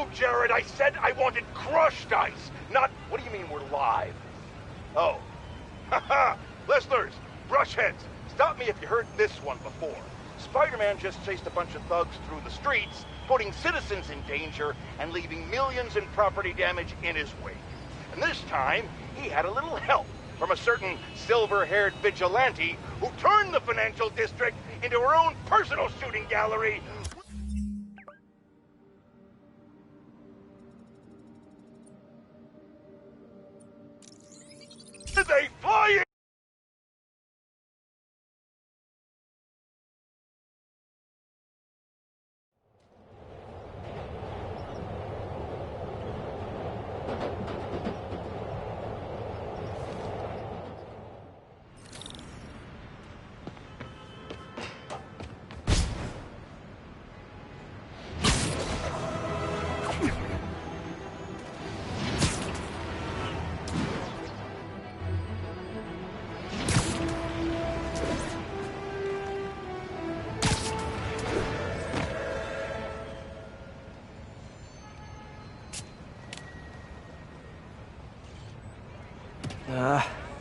No, Jared, I said I wanted crushed ice, not... What do you mean we're live? Oh. Haha! Listeners, brushheads, stop me if you heard this one before. Spider-Man just chased a bunch of thugs through the streets, putting citizens in danger and leaving millions in property damage in his wake. And this time, he had a little help from a certain silver-haired vigilante who turned the financial district into her own personal shooting gallery. They fly in!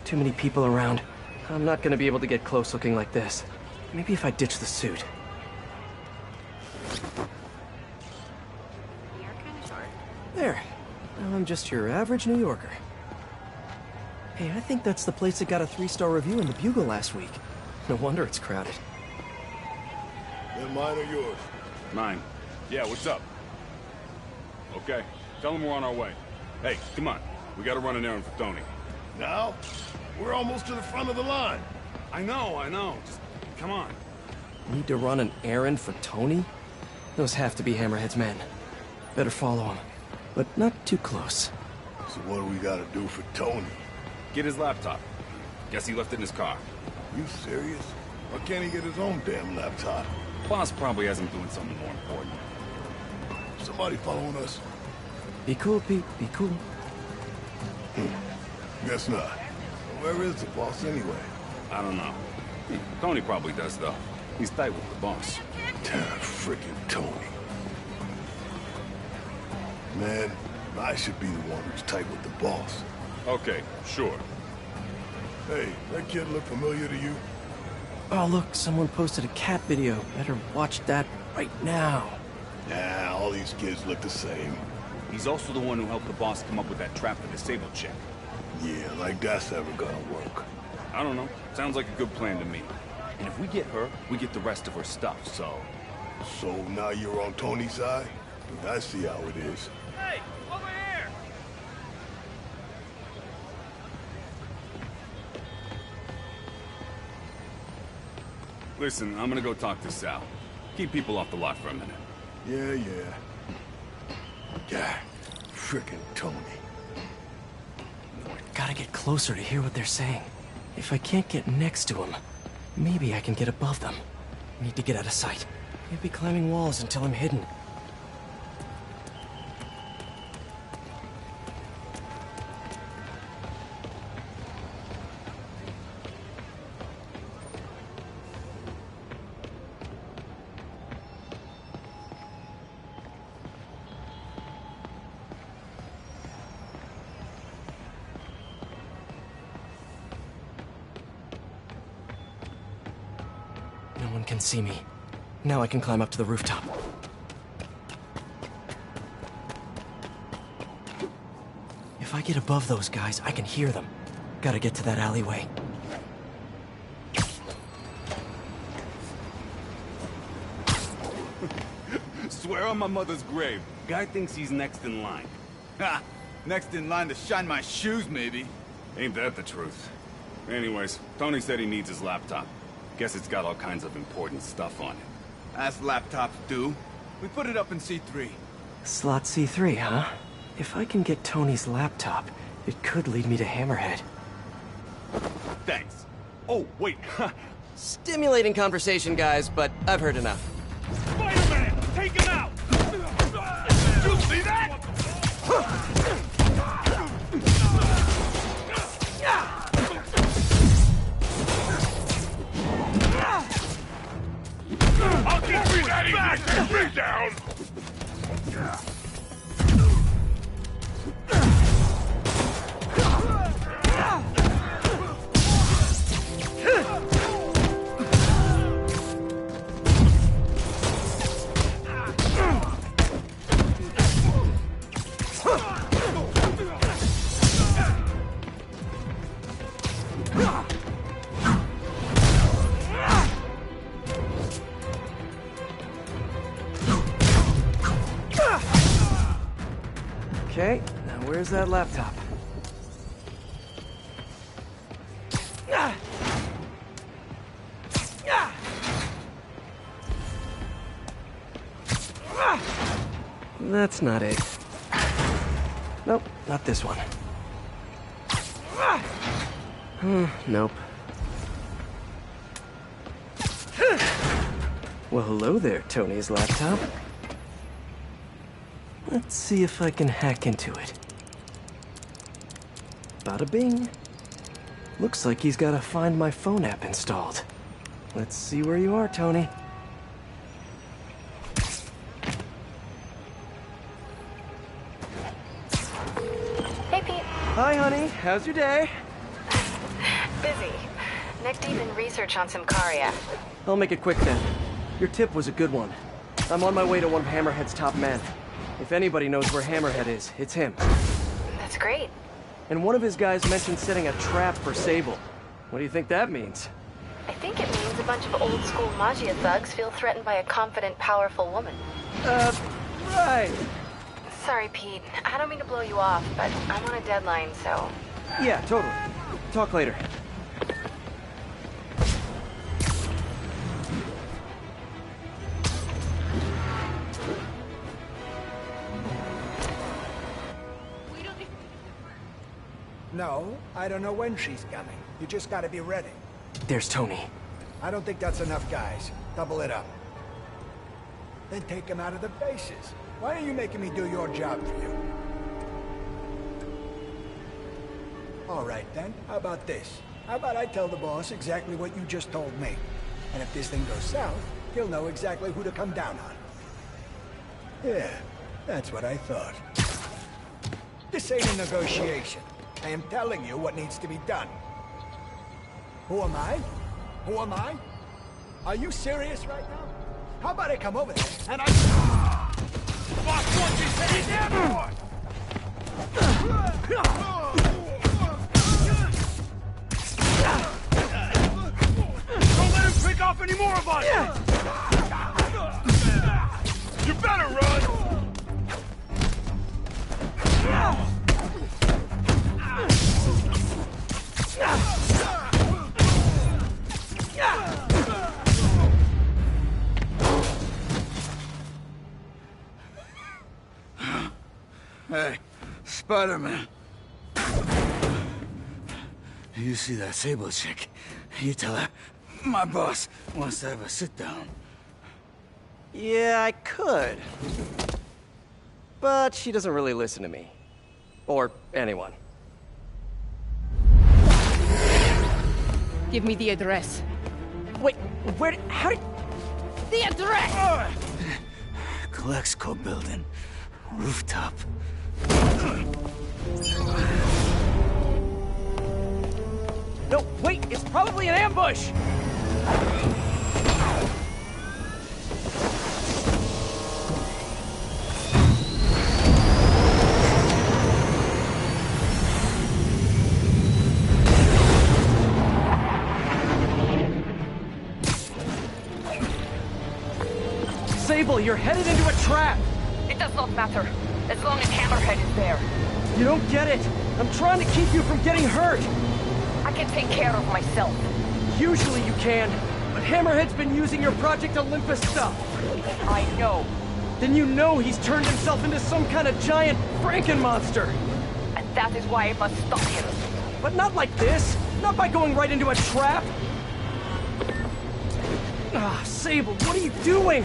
Too many people around. I'm not gonna be able to get close looking like this. Maybe if I ditch the suit. You're kinda short. There. Now I'm just your average New Yorker. Hey, I think that's the place that got a 3-star review in the Bugle last week. No wonder it's crowded. Then mine or yours? Mine. Yeah, what's up? Okay, tell him we're on our way. Hey, come on. We gotta run an errand for Tony. Now? We're almost to the front of the line. I know. Just come on. Need to run an errand for Tony? Those have to be Hammerhead's men. Better follow him, but not too close. So what do we gotta do for Tony? Get his laptop. Guess he left it in his car. You serious? Why can't he get his own damn laptop? Boss probably has him doing something more important. Somebody following us? Be cool, Pete. Be cool. Guess not. Where is the boss anyway? I don't know. Tony probably does, though. He's tight with the boss. Damn freaking Tony. Man, I should be the one who's tight with the boss. Okay, sure. Hey, that kid look familiar to you? Oh, look, someone posted a cat video. Better watch that right now. Nah, all these kids look the same. He's also the one who helped the boss come up with that trap for the Sable chick. Yeah, like that's ever gonna work. I don't know. Sounds like a good plan to me. And if we get her, we get the rest of her stuff, so... So now you're on Tony's side? I see how it is. Hey, over here! Listen, I'm gonna go talk to Sal. Keep people off the lot for a minute. Yeah. God, frickin' Tony. Gotta get closer to hear what they're saying. If I can't get next to him, maybe I can get above them. Need to get out of sight. Can't be climbing walls until I'm hidden. No one can see me. Now I can climb up to the rooftop. If I get above those guys, I can hear them. Gotta get to that alleyway. Swear on my mother's grave. Guy thinks he's next in line. Ha! Next in line to shine my shoes, maybe. Ain't that the truth? Anyways, Tony said he needs his laptop. Guess it's got all kinds of important stuff on it. As laptops do. We put it up in C3. Slot C3, huh? If I can get Tony's laptop, it could lead me to Hammerhead. Thanks. Oh, wait. Stimulating conversation, guys, but I've heard enough. Spider-Man! Take him out! You see that? I'll get you that back and be down! Okay, now where's that laptop? That's not it. Nope, not this one. Nope. Well, hello there, Tony's laptop. Let's see if I can hack into it. Bada bing. Looks like he's got a Find My Phone app installed. Let's see where you are, Tony. Hey, Pete. Hi, honey. How's your day? Busy. Neck deep in research on some Cardia. I'll make it quick then. Your tip was a good one. I'm on my way to one of Hammerhead's top men. If anybody knows where Hammerhead is, it's him. That's great. And one of his guys mentioned setting a trap for Sable. What do you think that means? I think it means a bunch of old-school Magia thugs feel threatened by a confident, powerful woman. Right. Sorry, Pete. I don't mean to blow you off, but I'm on a deadline, so... Yeah, totally. Talk later. No, I don't know when she's coming. You just gotta be ready. There's Tony. I don't think that's enough, guys. Double it up. Then take him out of the bases. Why are you making me do your job for you? All right, then. How about this? How about I tell the boss exactly what you just told me? And if this thing goes south, he'll know exactly who to come down on. Yeah, that's what I thought. This ain't a negotiation. I am telling you what needs to be done. Who am I? Who am I? Are you serious right now? How about I come over there and I... Boss wants you to say damn boy! Don't let him pick off any more of us! You better run! Hey, Spider-Man. You see that Sable chick? You tell her, my boss wants to have a sit-down. Yeah, I could. But she doesn't really listen to me. Or anyone. Give me the address. Wait, how did... The address! Colexco building. Rooftop. No, wait, it's probably an ambush! Sable, you're headed into a trap! It does not matter, as long as Hammerhead is there. You don't get it! I'm trying to keep you from getting hurt! I can take care of myself. Usually you can, but Hammerhead's been using your Project Olympus stuff. I know. Then you know he's turned himself into some kind of giant Frankenmonster! And that is why I must stop him. But not like this! Not by going right into a trap! Ah, Sable, what are you doing?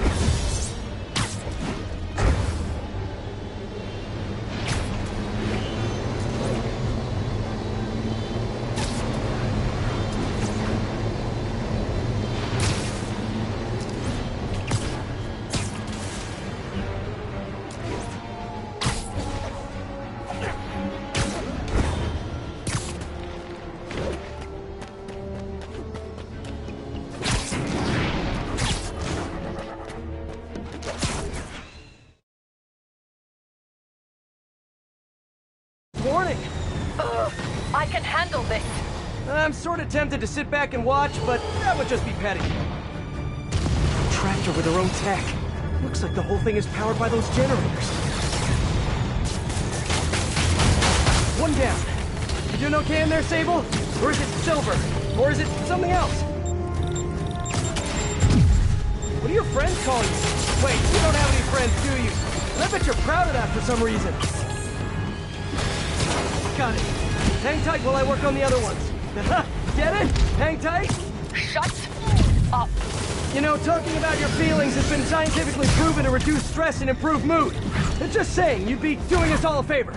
I'm sort of tempted to sit back and watch, but that would just be petty. Tractor with their own tech. Looks like the whole thing is powered by those generators. One down. You doing okay in there, Sable? Or is it silver? Or is it something else? What do your friends call you? Wait, you don't have any friends, do you? I bet you're proud of that for some reason. Got it. Hang tight while I work on the other ones. Get it? Hang tight? Shut up. You know, talking about your feelings has been scientifically proven to reduce stress and improve mood. Just saying, you'd be doing us all a favor.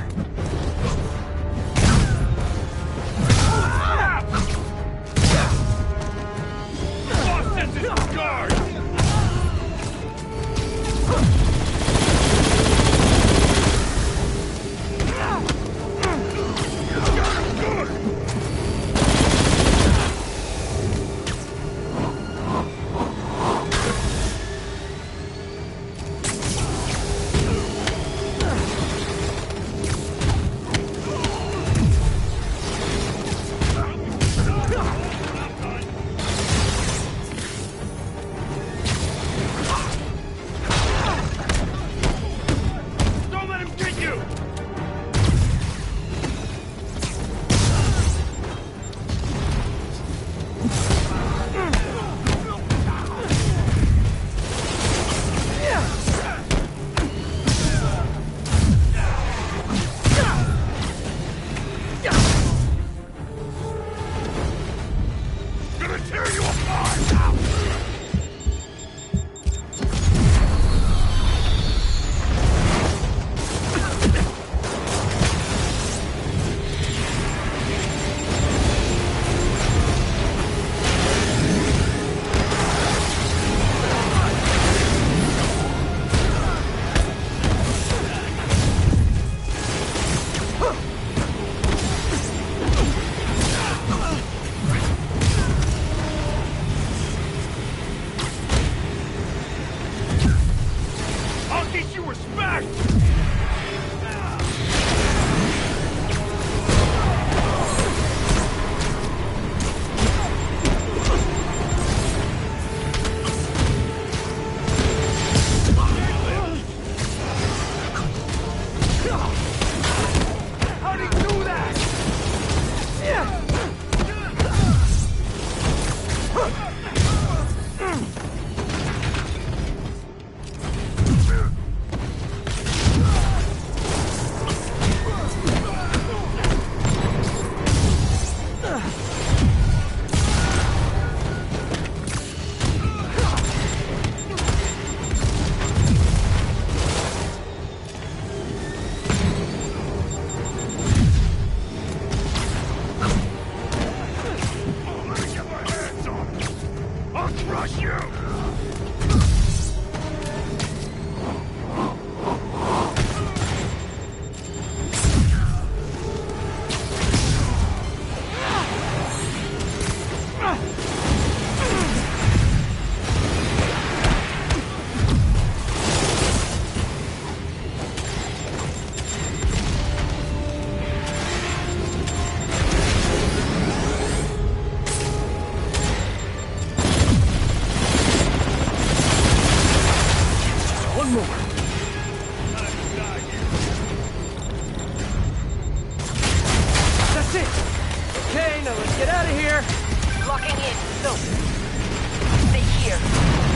Boss sends his guard!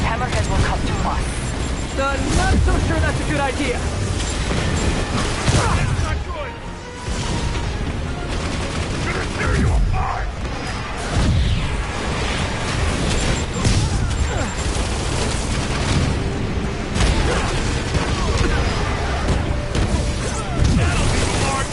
Hammerhead will come to us. Not so sure that's a good idea. Not good! I'm gonna tear you apart! That'll be the mark!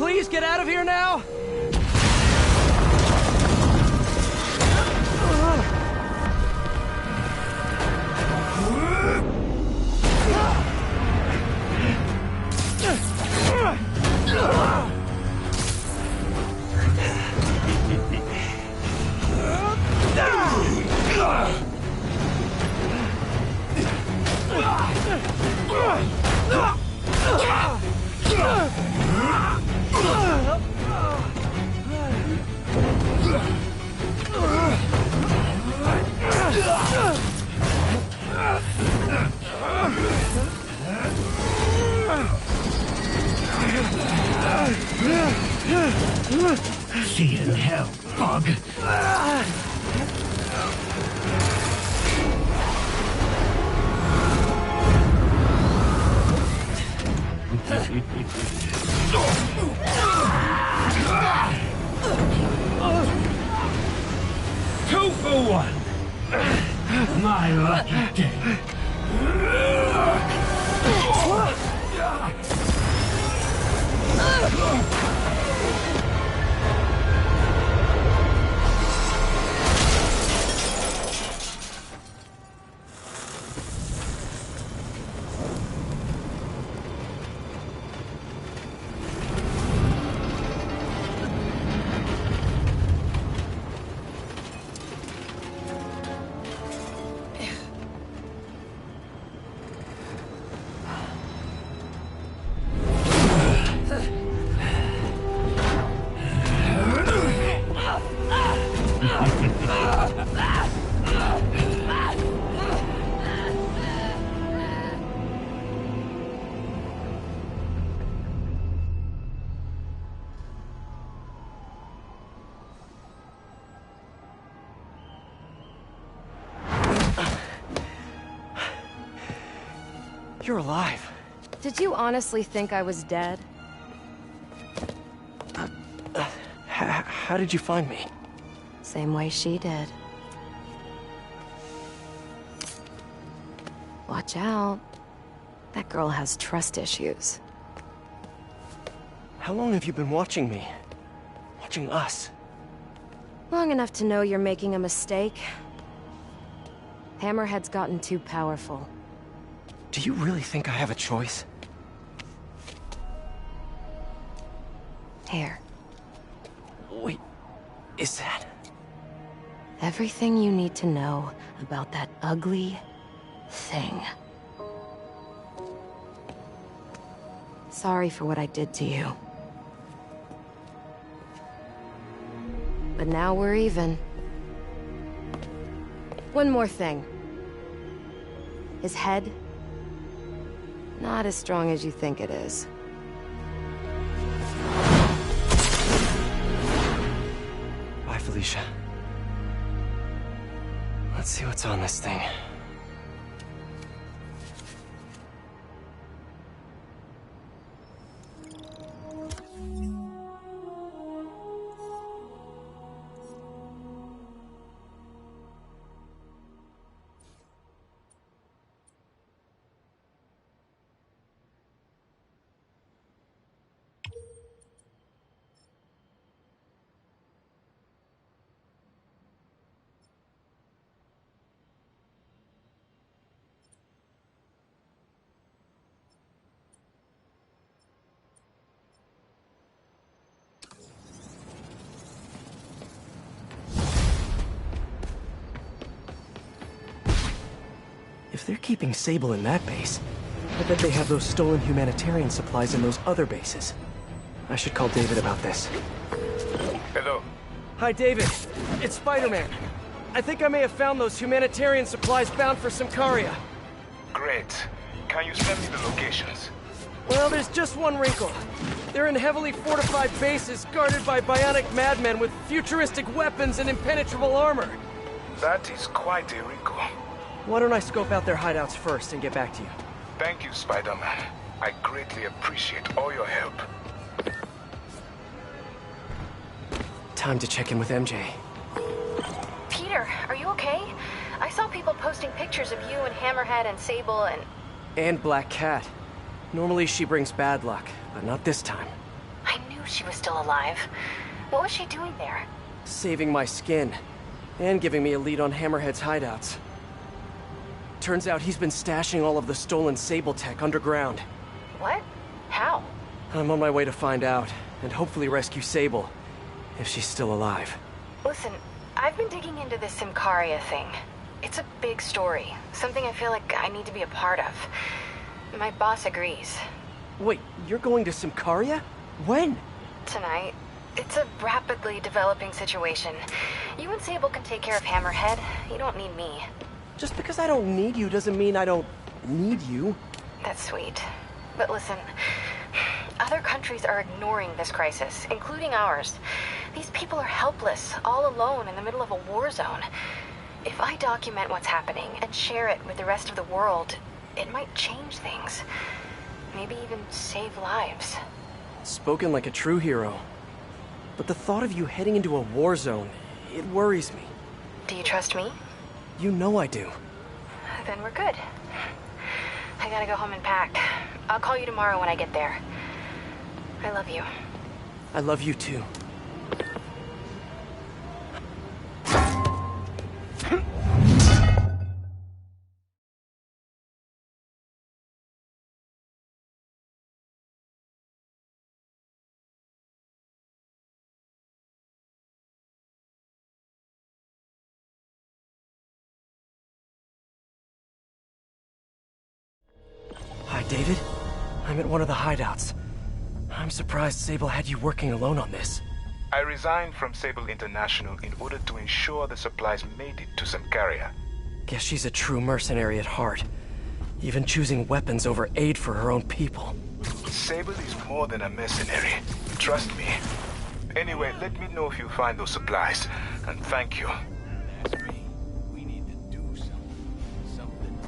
please get out of here now? See you in hell, bug. Two for one. My lucky day. You're alive. Did you honestly think I was dead? How did you find me? Same way she did. Watch out. That girl has trust issues. How long have you been watching me? Watching us? Long enough to know you're making a mistake. Hammerhead's gotten too powerful. Do you really think I have a choice? Here. Wait, is that... Everything you need to know about that ugly thing. Sorry for what I did to you. But now we're even. One more thing. His head, not as strong as you think it is. Bye, Felicia. Let's see what's on this thing. If they're keeping Sable in that base, I bet they have those stolen humanitarian supplies in those other bases. I should call David about this. Hello. Hi, David. It's Spider-Man. I think I may have found those humanitarian supplies bound for Symkaria. Great. Can you send me the locations? Well, there's just one wrinkle. They're in heavily fortified bases guarded by bionic madmen with futuristic weapons and impenetrable armor. That is quite a wrinkle. Why don't I scope out their hideouts first and get back to you? Thank you, Spider-Man. I greatly appreciate all your help. Time to check in with MJ. Peter, are you okay? I saw people posting pictures of you and Hammerhead and Sable And Black Cat. Normally she brings bad luck, but not this time. I knew she was still alive. What was she doing there? Saving my skin. And giving me a lead on Hammerhead's hideouts. Turns out he's been stashing all of the stolen Sable tech underground. What? How? I'm on my way to find out, and hopefully rescue Sable, if she's still alive. Listen, I've been digging into this Symkaria thing. It's a big story, something I feel like I need to be a part of. My boss agrees. Wait, you're going to Symkaria? When? Tonight. It's a rapidly developing situation. You and Sable can take care of Hammerhead. You don't need me. Just because I don't need you doesn't mean I don't need you. That's sweet. But listen, other countries are ignoring this crisis, including ours. These people are helpless, all alone in the middle of a war zone. If I document what's happening and share it with the rest of the world, it might change things. Maybe even save lives. Spoken like a true hero. But the thought of you heading into a war zone, it worries me. Do you trust me? You know I do. Then we're good. I gotta go home and pack. I'll call you tomorrow when I get there. I love you. I love you too. Hi, David. I'm at one of the hideouts. I'm surprised Sable had you working alone on this. I resigned from Sable International in order to ensure the supplies made it to Symkaria. Guess she's a true mercenary at heart. Even choosing weapons over aid for her own people. Sable is more than a mercenary. Trust me. Anyway, let me know if you find those supplies. And thank you. We need to do something.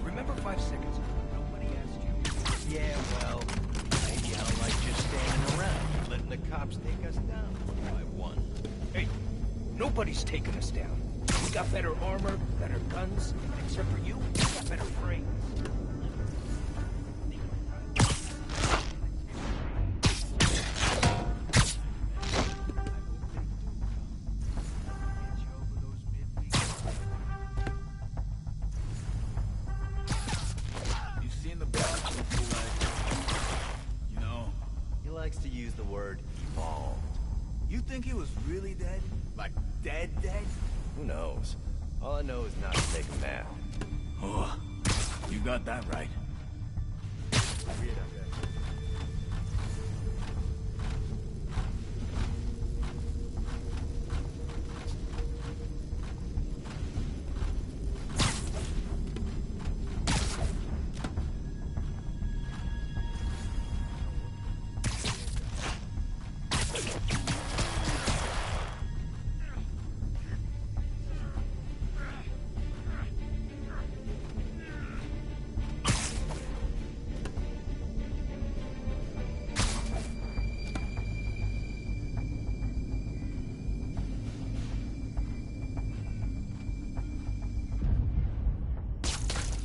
Remember 5 seconds ago, nobody asked you. Yeah, well, maybe I don't like just standing around, letting the cops take us down one by one. Hey, nobody's taking us down. We got better armor, better guns, and except for you, we got better brains. Likes to use the word evolved. You think he was really dead? Like dead? Who knows? All I know is not to take a nap. Oh, you got that right.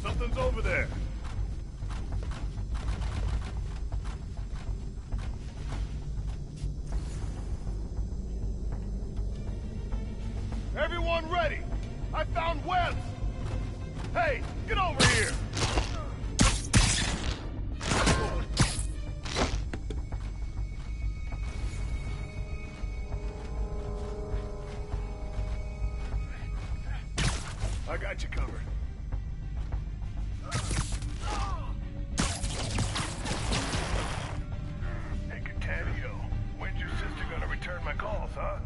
Something's over there. Everyone ready? I found webs! Hey, get over here! I got you covered. Hey, Catania, when's your sister gonna return my calls, huh?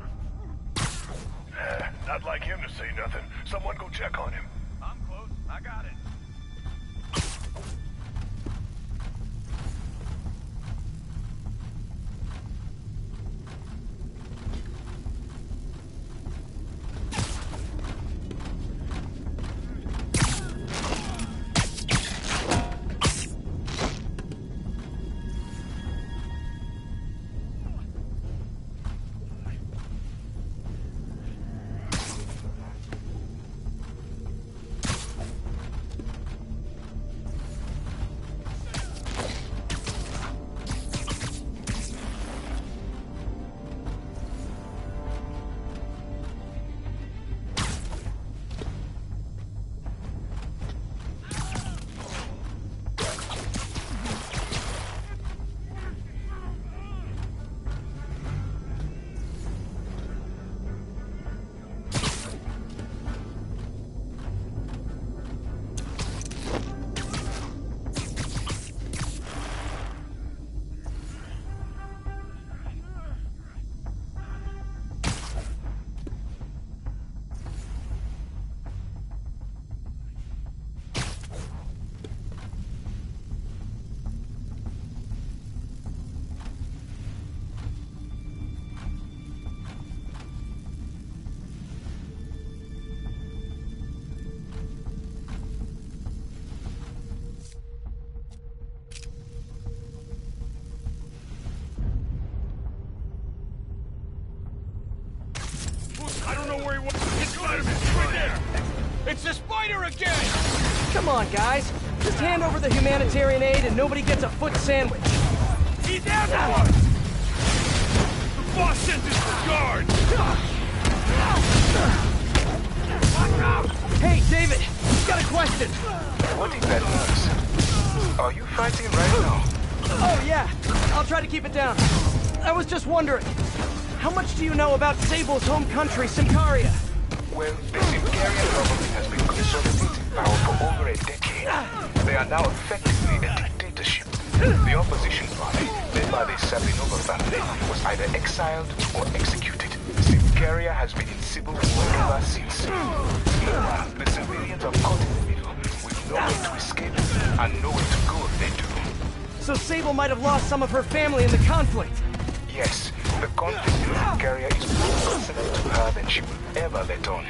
Not like him to say nothing. Someone go check on him. I'm close. I got it. It's the spider again! Come on, guys. Just hand over the humanitarian aid and nobody gets a foot sandwich. He's after us! The boss sent us the guard! Hey, David, got a question. What is that noise? Are you fighting right now? Oh, yeah. I'll try to keep it down. I was just wondering, how much do you know about Sable's home country, Symkaria? Well, the Symkarian government has been consolidating power for over a decade. They are now effectively a dictatorship. The opposition party, led by the Sablinova family, was either exiled or executed. Symkaria has been in civil war ever since. Meanwhile, the civilians are caught in the middle, with no way to escape and nowhere to go if they do. So Sable might have lost some of her family in the conflict. Yes, the conflict in Symkaria is more personal to her than she will ever let on.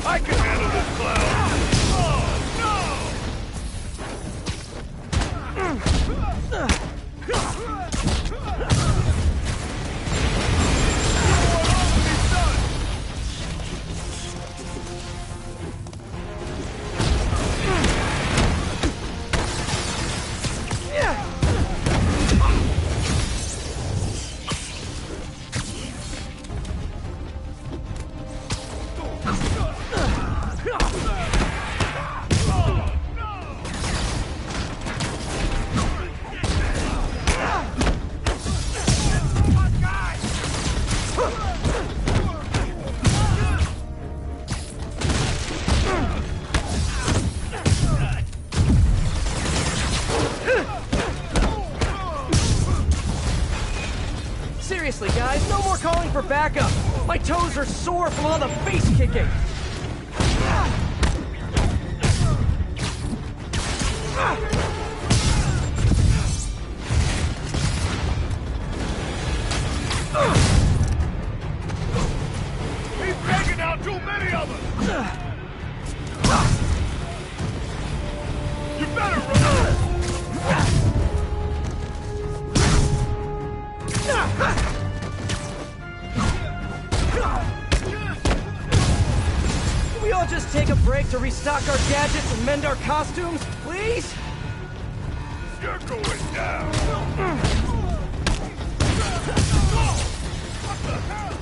I can handle this clown! Seriously, guys, no more calling for backup. My toes are sore from all the face kicking. He's taking out too many of us! You better run! Can we all just take a break to restock our gadgets and mend our costumes, please? You're going down! What the hell?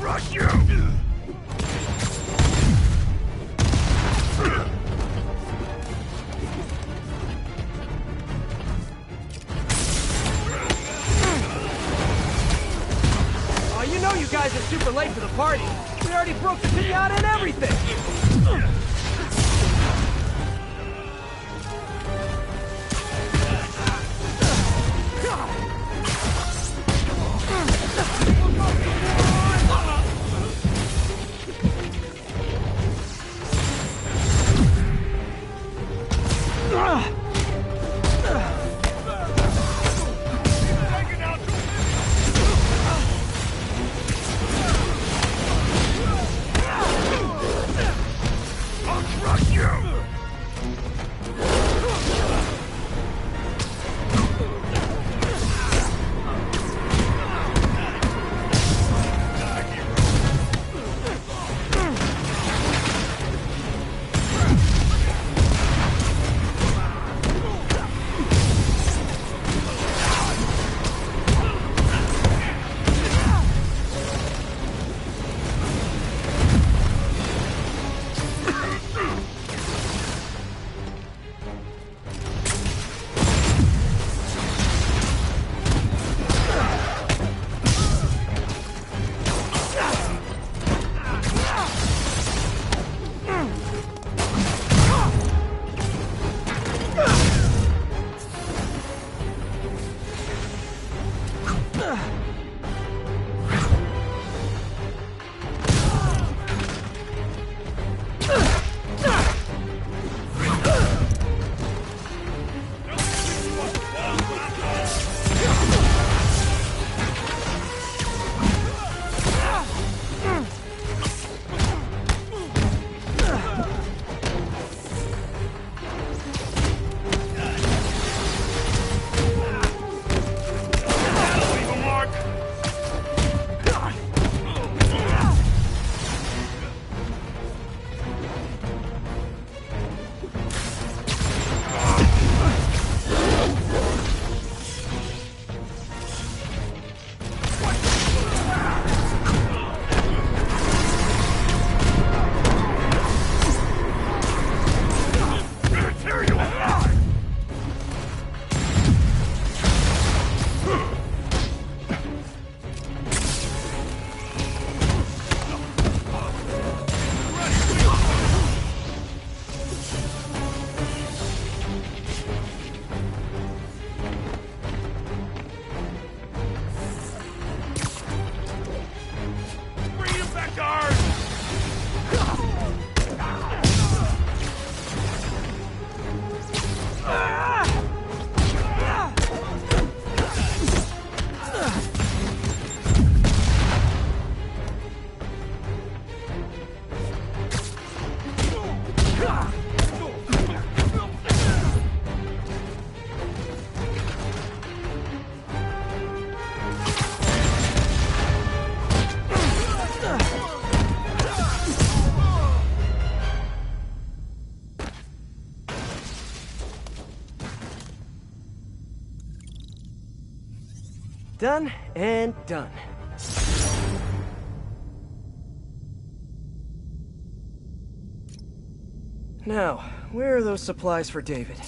crush you! You know you guys are super late for the party. We already broke the pinata and everything. Done and done. Now, where are those supplies for David?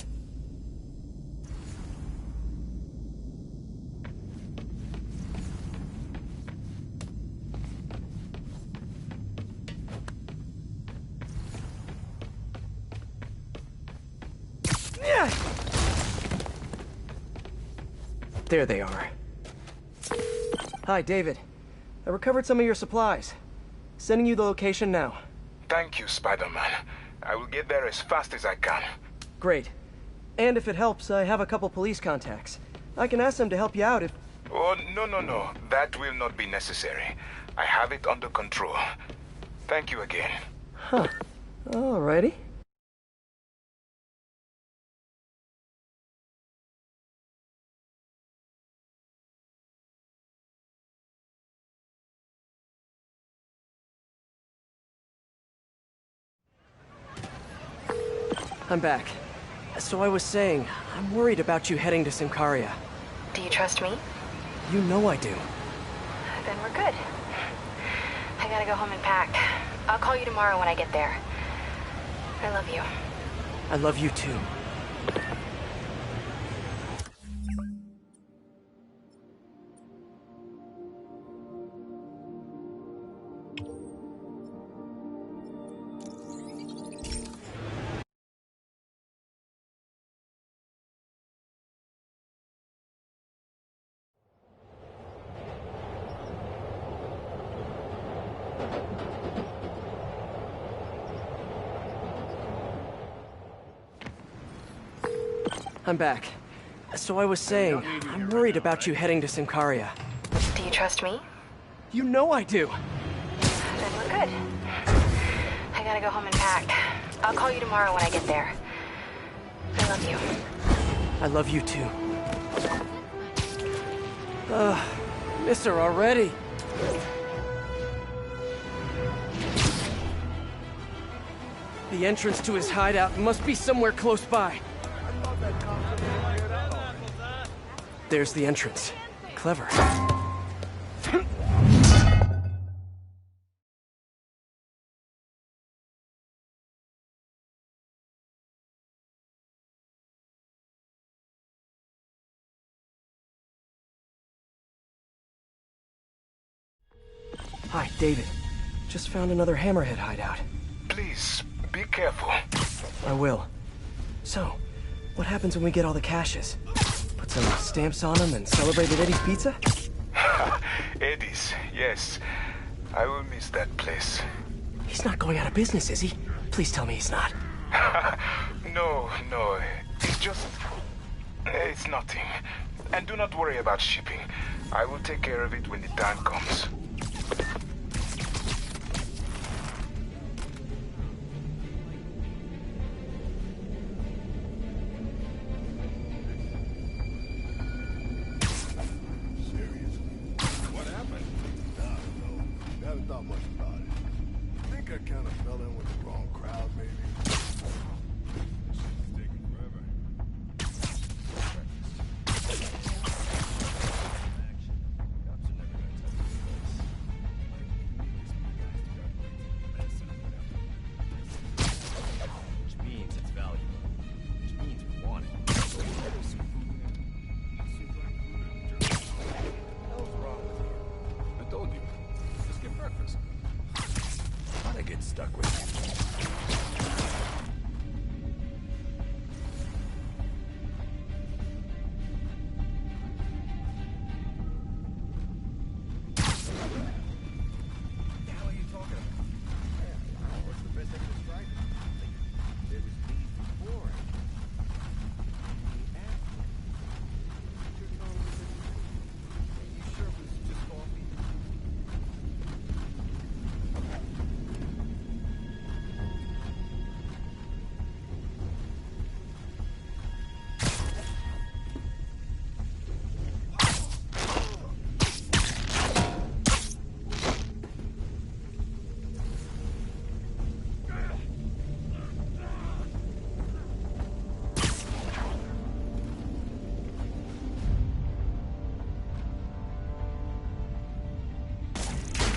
There they are. Hi, David. I recovered some of your supplies. Sending you the location now. Thank you, Spider-Man. I will get there as fast as I can. Great. And if it helps, I have a couple police contacts. I can ask them to help you out if... Oh, no. That will not be necessary. I have it under control. Thank you again. Huh. Alrighty. I'm back. So I was saying, I'm worried about you heading to Symkaria. Do you trust me? You know I do. Then we're good. I gotta go home and pack. I'll call you tomorrow when I get there. I love you. I love you too. I'm back. So I was saying, I'm worried about you heading to Sincaria. Do you trust me? You know I do. Then we're good. I gotta go home and pack. I'll call you tomorrow when I get there. I love you. I love you too. Miss her already. The entrance to his hideout must be somewhere close by. There's the entrance. Clever. Hi, David. Just found another Hammerhead hideout. Please, be careful. I will. So, what happens when we get all the caches? Put some stamps on them and celebrate at Eddie's Pizza? Eddie's, yes. I will miss that place. He's not going out of business, is he? Please tell me he's not. No. It's just... It's nothing. And do not worry about shipping. I will take care of it when the time comes.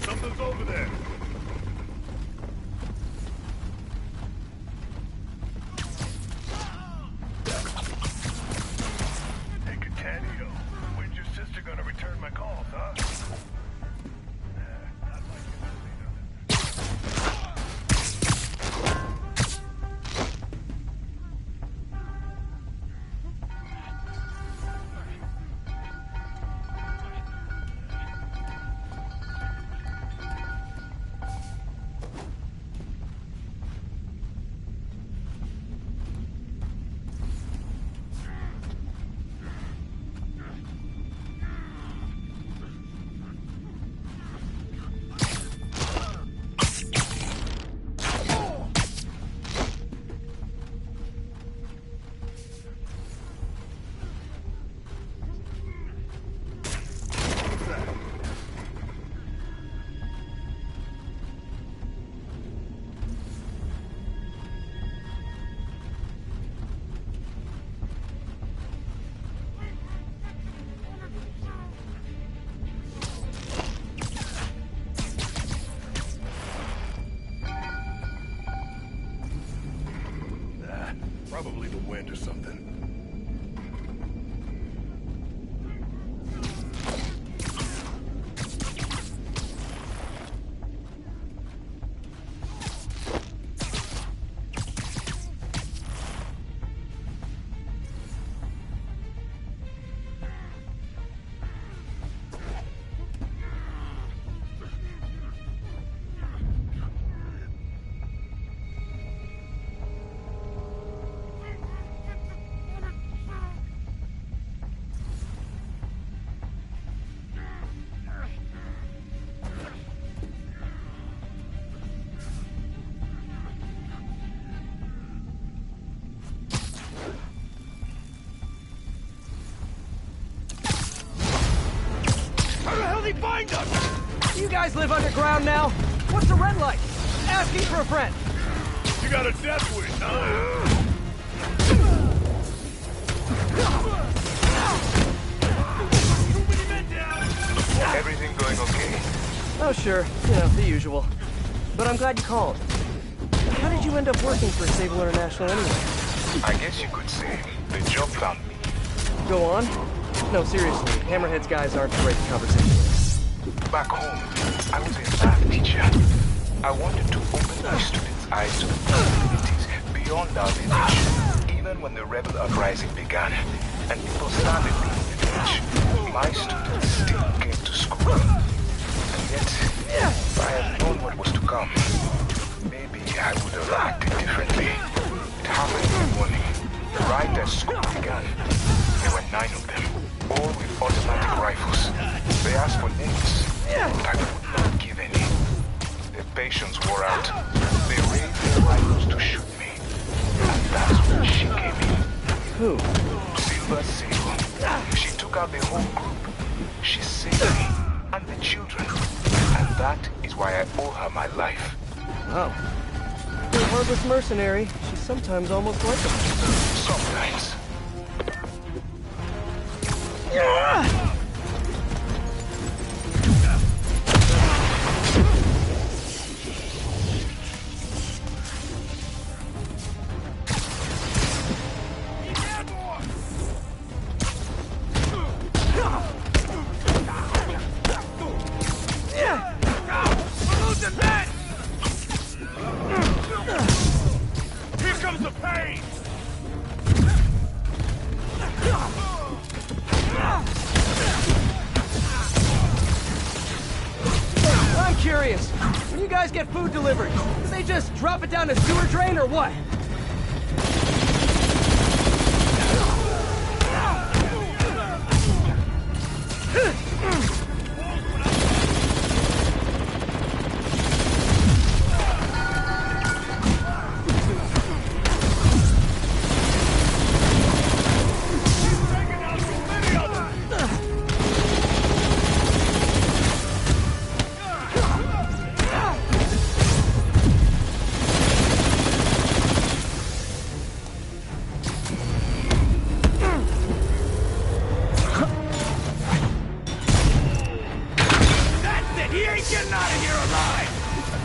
Something's over there. Hey, Catania, when's your sister gonna return my calls, huh? Probably the wind or something. Find us! You guys live underground now? What's the rent like? Asking for a friend. You got a death wish, huh? Everything going okay? Oh, sure. You know, the usual. But I'm glad you called. How did you end up working for Sable International anyway? I guess you could say the job found me. Go on? No, seriously. Hammerhead's guys aren't great conversationalists. Back home, I was a math teacher. I wanted to open my students' eyes to the possibilities beyond our village. Even when the rebel uprising began, and people started leaving the village, my students still came to school. And yet, if I had known what was to come, maybe I would have acted differently. It happened in the morning, right as school began. There were 9 of them, all with automatic rifles. They asked for names, but I would not give any. Their patience wore out. They raised their rifles to shoot me. And that's when she came in. Who? Silver Sable. She took out the whole group. She saved me and the children. And that is why I owe her my life. Oh. A harmless mercenary. She's sometimes almost like him. Sometimes. Curious. When you guys get food delivered, do they just drop it down a sewer drain or what?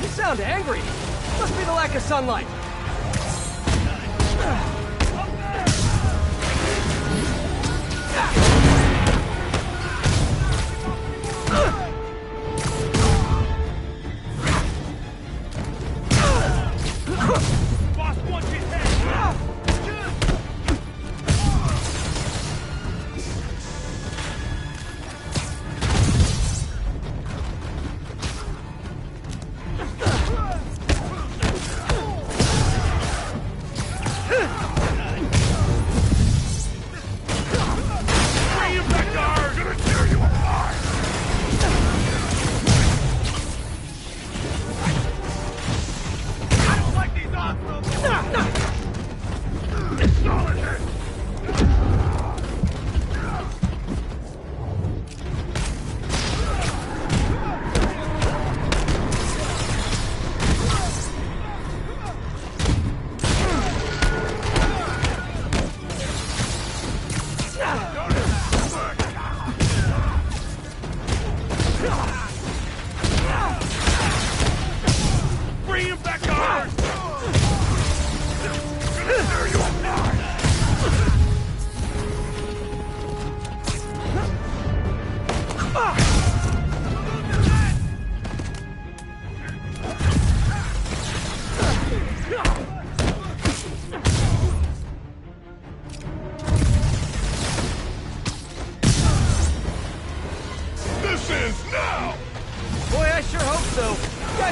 You sound angry. Must be the lack of sunlight.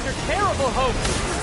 under terrible hope!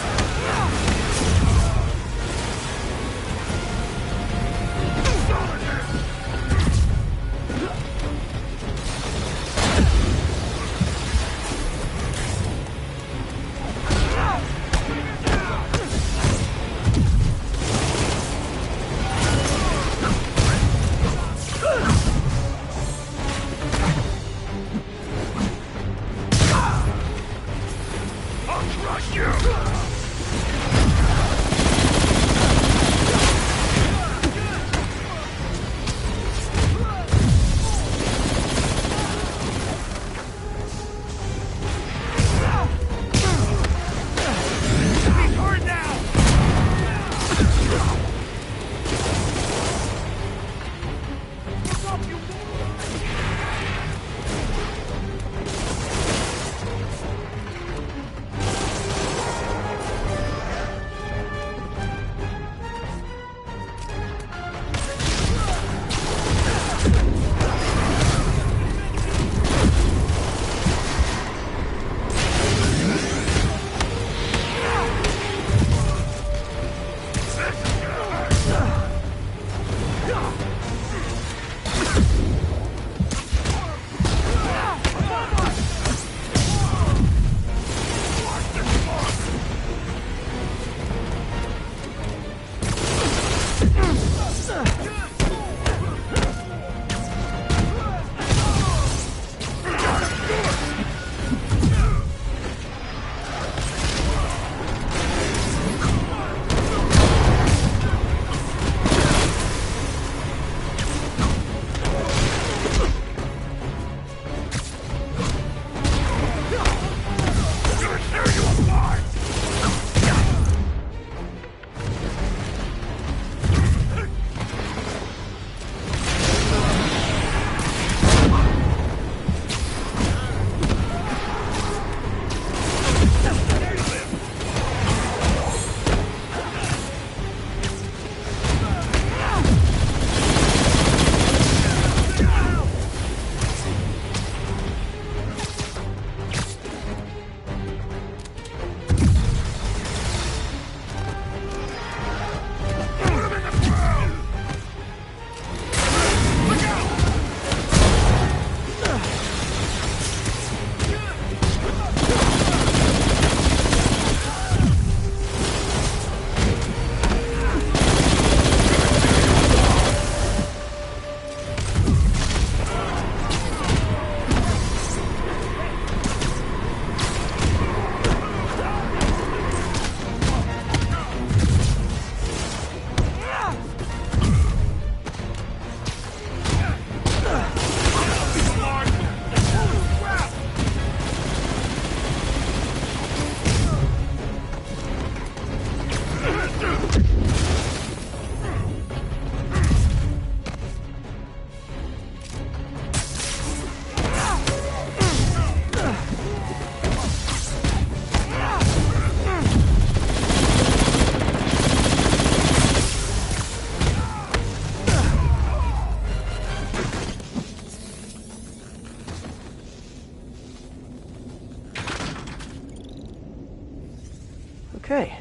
Okay.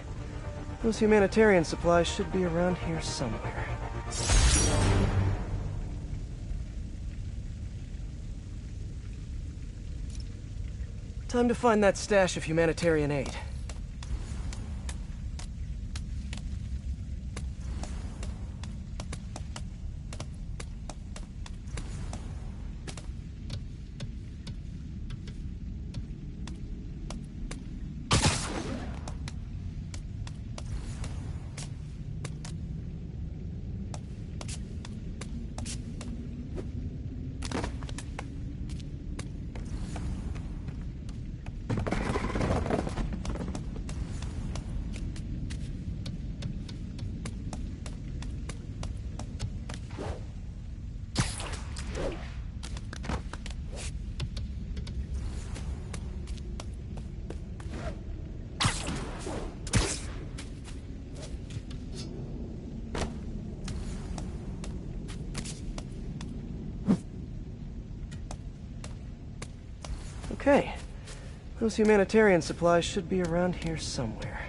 Those humanitarian supplies should be around here somewhere. Time to find that stash of humanitarian aid. Okay. Those humanitarian supplies should be around here somewhere.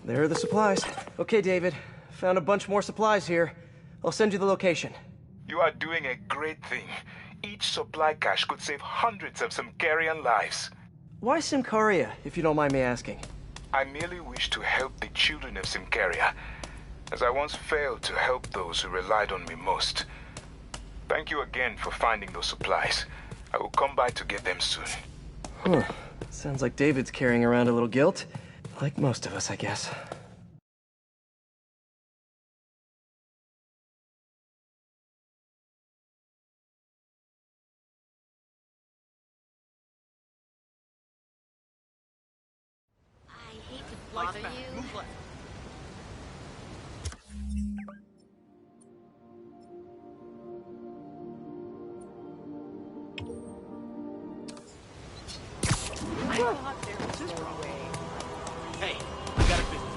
There are the supplies. Okay, David. Found a bunch more supplies here. I'll send you the location. You are doing a great thing. Each supply cache could save hundreds of Simkarian lives. Why Simcaria, if you don't mind me asking? I merely wish to help the children of Simcaria, as I once failed to help those who relied on me most. Thank you again for finding those supplies. I will come by to get them soon. Huh. Sounds like David's carrying around a little guilt. Like most of us, I guess. I hate to bother you. Move left. I thought there was this wrong way. Hey, I got a business.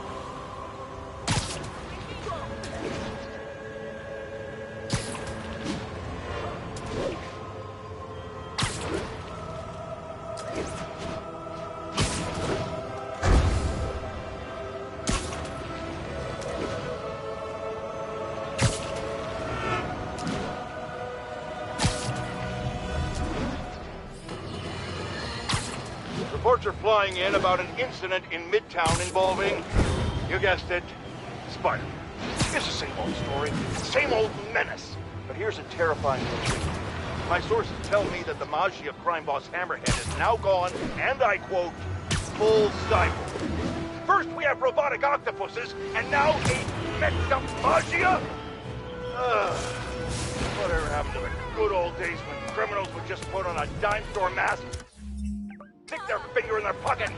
Reports are flying in about an incident in Midtown involving, you guessed it, Spider-Man. It's the same old story, same old menace. But here's a terrifying thing. My sources tell me that the Maggia crime boss Hammerhead is now gone, and I quote, full cycle. First we have robotic octopuses, and now a messed up Maggia? Whatever happened to the good old days when criminals would just put on a dime store mask, stick their finger in their pocket?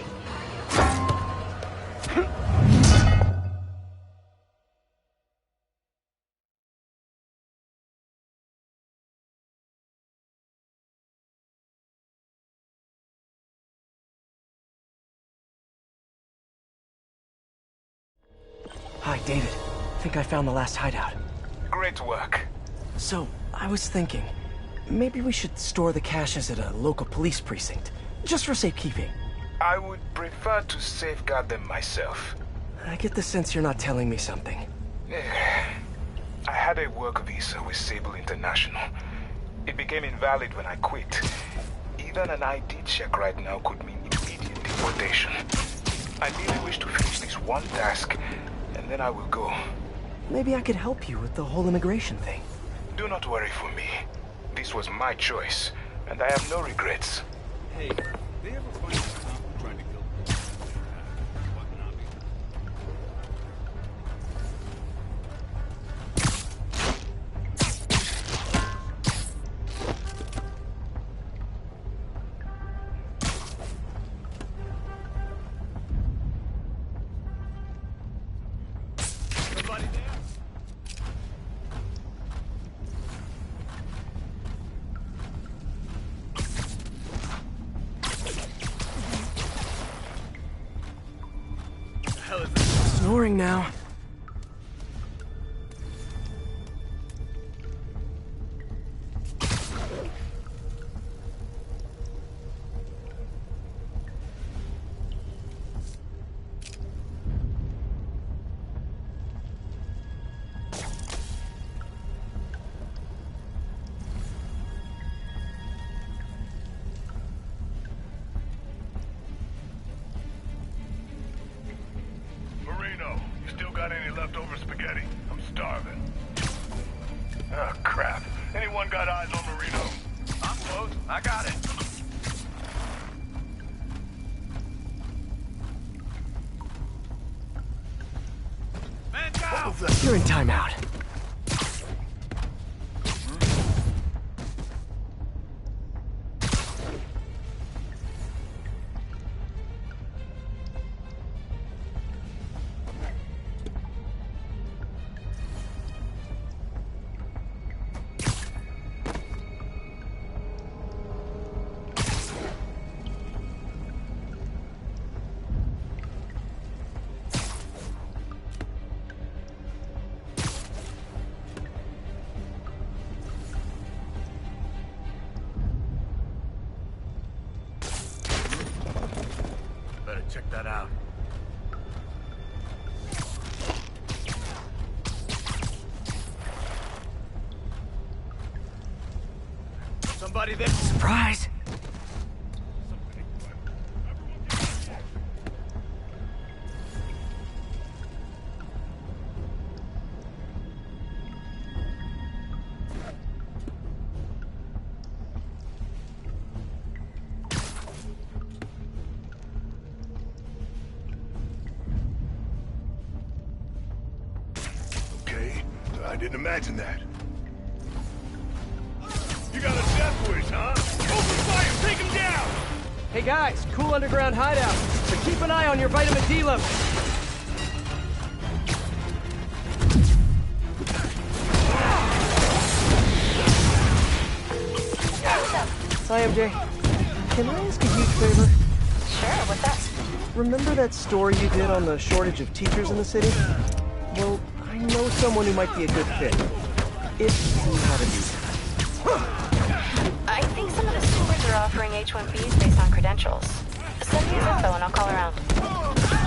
Hi, David. Think I found the last hideout. Great work. So, I was thinking, maybe we should store the caches at a local police precinct, just for safekeeping. I would prefer to safeguard them myself. I get the sense you're not telling me something. I had a work visa with Sable International. It became invalid when I quit. Even an ID check right now could mean immediate deportation. I merely wish to finish this one task, and then I will go. Maybe I could help you with the whole immigration thing. Do not worry for me. This was my choice, and I have no regrets. Hey, they ever find a cop trying to kill Watanabe? Somebody there? Snoring now. Marino, you still got any leftover spaghetti? I'm starving. Oh, crap. Anyone got eyes on Marino? I'm close. I got it. Man down! You're in timeout. check that out. Somebody there. Surprise! Okay, I didn't imagine that. You got a death wish, huh? Open fire! Take him down! Hey guys, cool underground hideout, but keep an eye on your vitamin D level. Hi, MJ. Can I ask a huge favor? Sure, what's that? Remember that story you did on the shortage of teachers in the city? Well, I know someone who might be a good fit. If you had a visa. I think some of the stewards are offering H-1Bs based on credentials. Send me his info and I'll call around.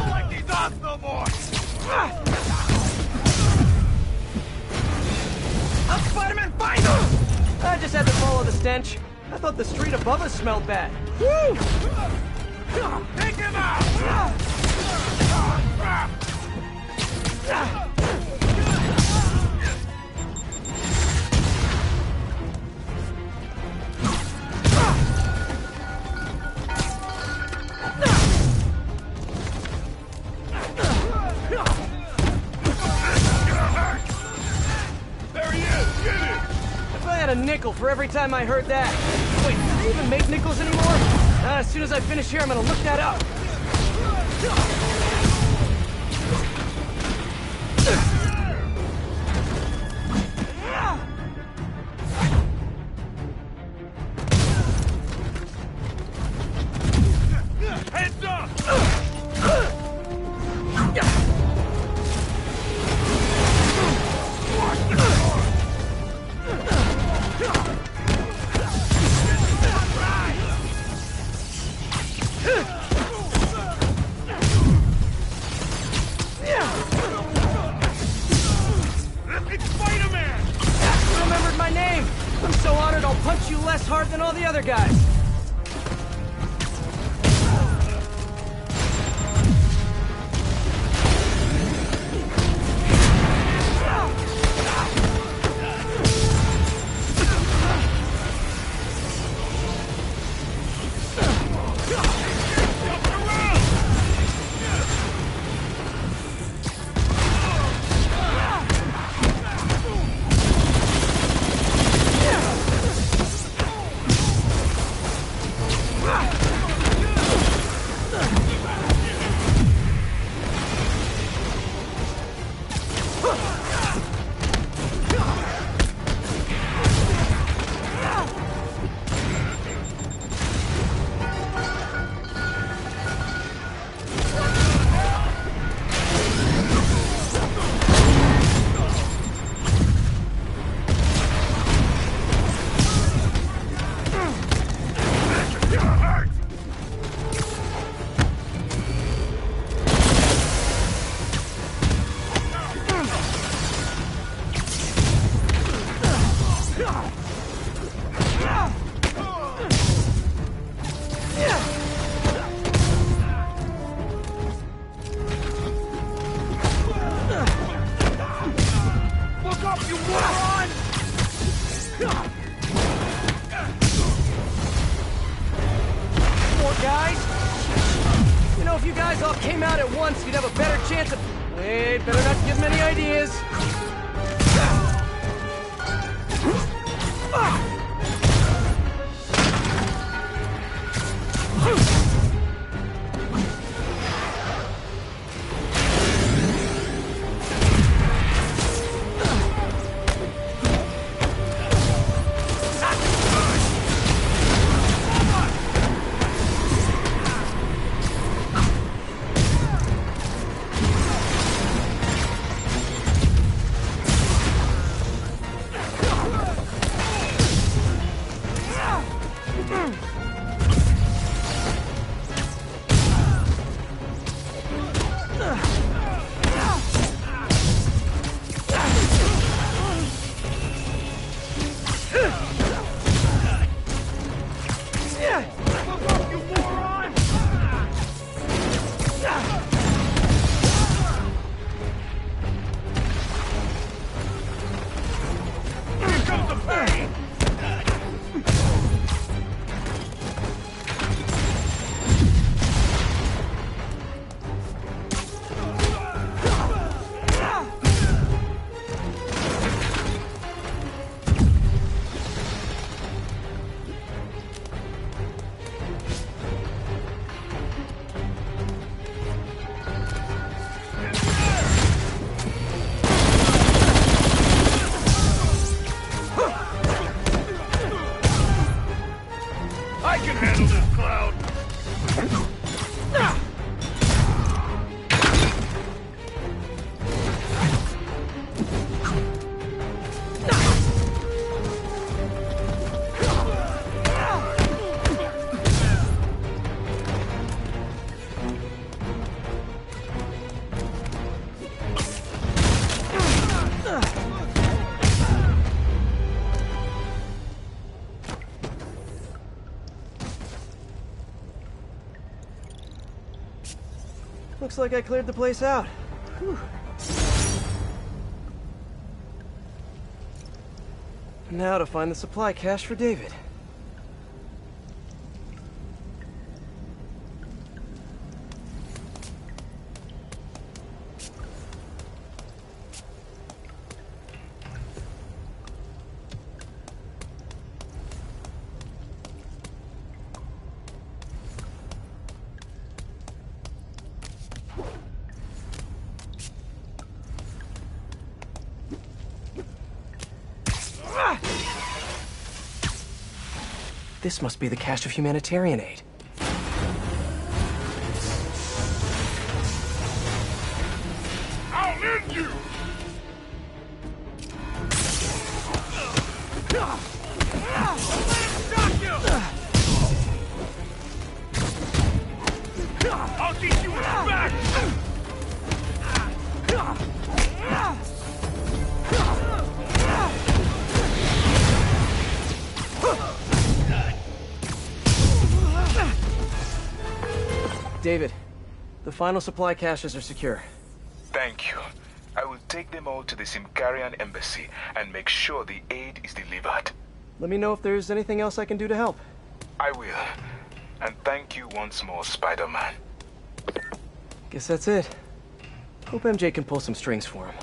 Like these off no more! Up, Spider-Man, find him! I just had to follow the stench. I thought the street above us smelled bad. Woo! Take him out! There he is! Get it! If I had a nickel for every time I heard that. Wait, do they even make nickels anymore? As soon as I finish here, I'm gonna look that up. Heads up! It's Spider-Man! You remembered my name! I'm so honored I'll punch you less hard than all the other guys. Look up, you moron! More guys? You know, if you guys all came out at once, you'd have a better chance of... Wait, better not give them any ideas. Looks like I cleared the place out. Whew. Now to find the supply cache for David. This must be the cache of humanitarian aid. I'll end you! I'll teach you respect! David, the final supply caches are secure. Thank you. I will take them all to the Simkarian embassy and make sure the aid is delivered. Let me know if there's anything else I can do to help. I will. And thank you once more, Spider-Man. Guess that's it. Hope MJ can pull some strings for him.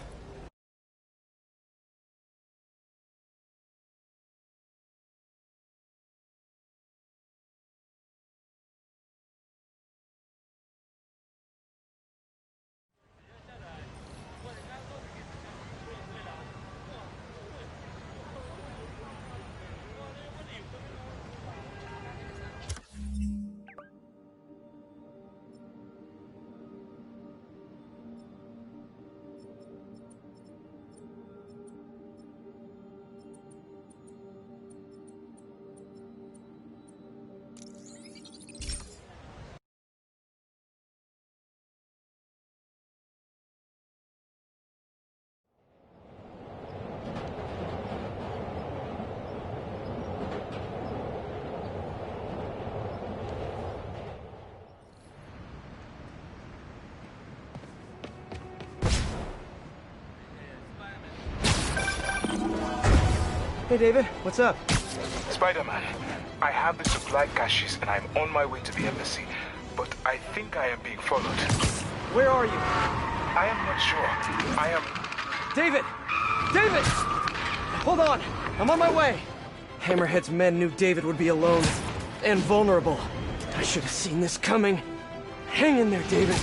Hey David, what's up? Spider-Man, I have the supply caches and I'm on my way to the embassy, but I think I am being followed. Where are you? I am not sure. I am... David! David! Hold on, I'm on my way. Hammerhead's men knew David would be alone and vulnerable. I should have seen this coming. Hang in there, David.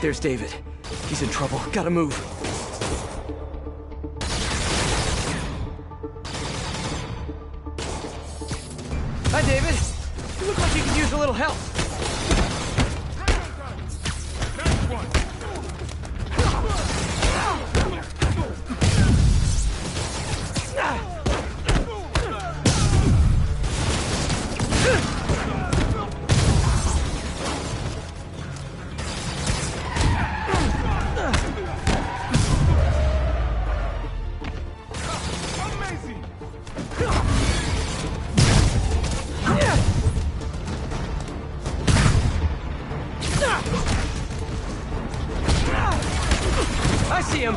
There's David. He's in trouble. Gotta move. Hi, David. You look like you could use a little help. Next one! I see him!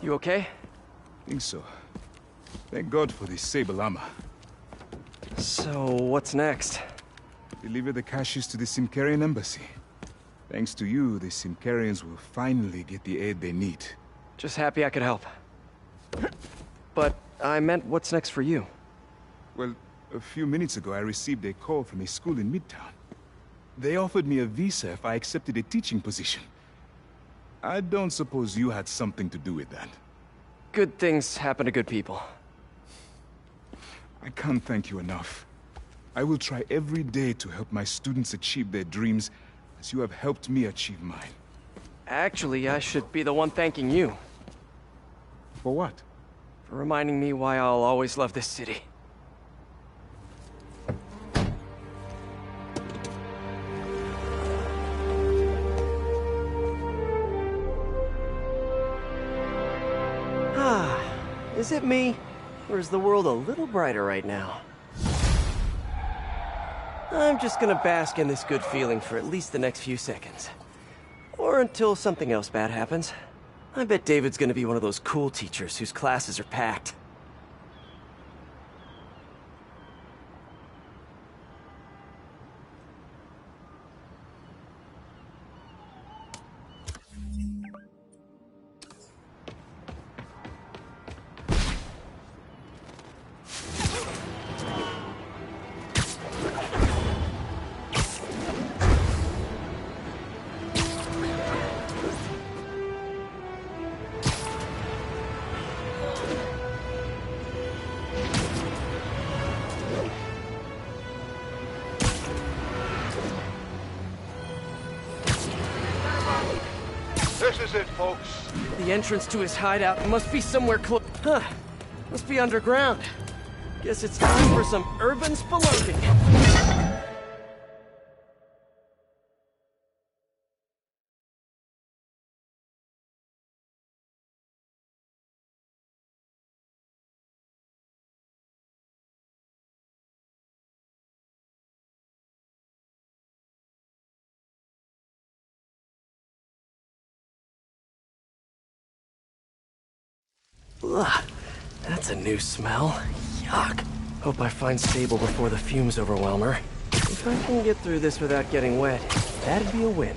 You okay? Think so. Thank God for the Sable armor. So, what's next? Deliver the caches to the Simkarian embassy. Thanks to you, the Simkarians will finally get the aid they need. Just happy I could help. But I meant what's next for you? Well, a few minutes ago I received a call from a school in Midtown. They offered me a visa if I accepted a teaching position. I don't suppose you had something to do with that. Good things happen to good people. I can't thank you enough. I will try every day to help my students achieve their dreams as you have helped me achieve mine. Actually, I should be the one thanking you. For what? For reminding me why I'll always love this city. Is it me? Or is the world a little brighter right now? I'm just gonna bask in this good feeling for at least the next few seconds. Or until something else bad happens. I bet David's gonna be one of those cool teachers whose classes are packed. This is it, folks. The entrance to his hideout must be somewhere close. Huh. Must be underground. Guess it's time for some urban spelunking. Ugh, that's a new smell. Yuck. Hope I find Sable before the fumes overwhelm her. If I can get through this without getting wet, that'd be a win.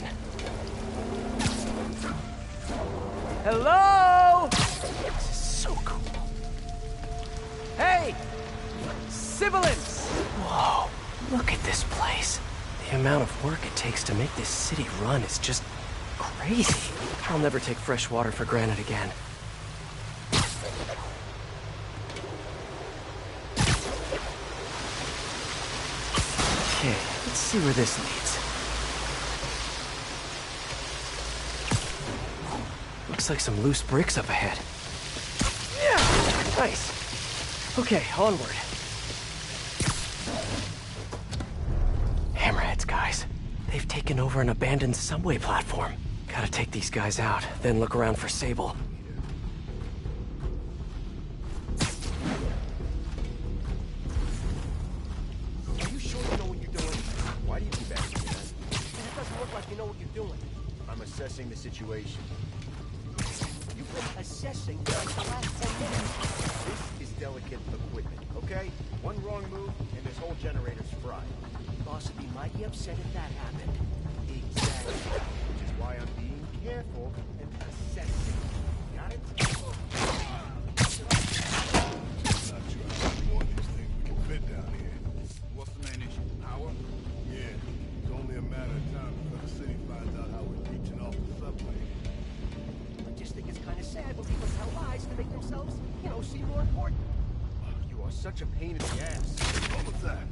Hello? This is so cool. Hey! Sibilants! Whoa, look at this place. The amount of work it takes to make this city run is just crazy. I'll never take fresh water for granted again. Okay, let's see where this leads. Looks like some loose bricks up ahead. Yeah, nice. Okay, onward. Hammerheads, guys. They've taken over an abandoned subway platform. Gotta take these guys out, then look around for Sable. Assessing the situation. You've been assessing for the last 10 minutes. This is delicate equipment, okay? One wrong move, and this whole generator's fried. Boss would be mighty upset if that happened. Exactly. Which is why I'm being careful and assessing. Got it? Not sure how many more of these things we can fit down here. What's the main issue? Power? Yeah. It's only a matter of time before the city finds out how we're reaching off the subway. I just think it's kind of sad when people tell lies to make themselves, seem more important. You are such a pain in the ass. What was that?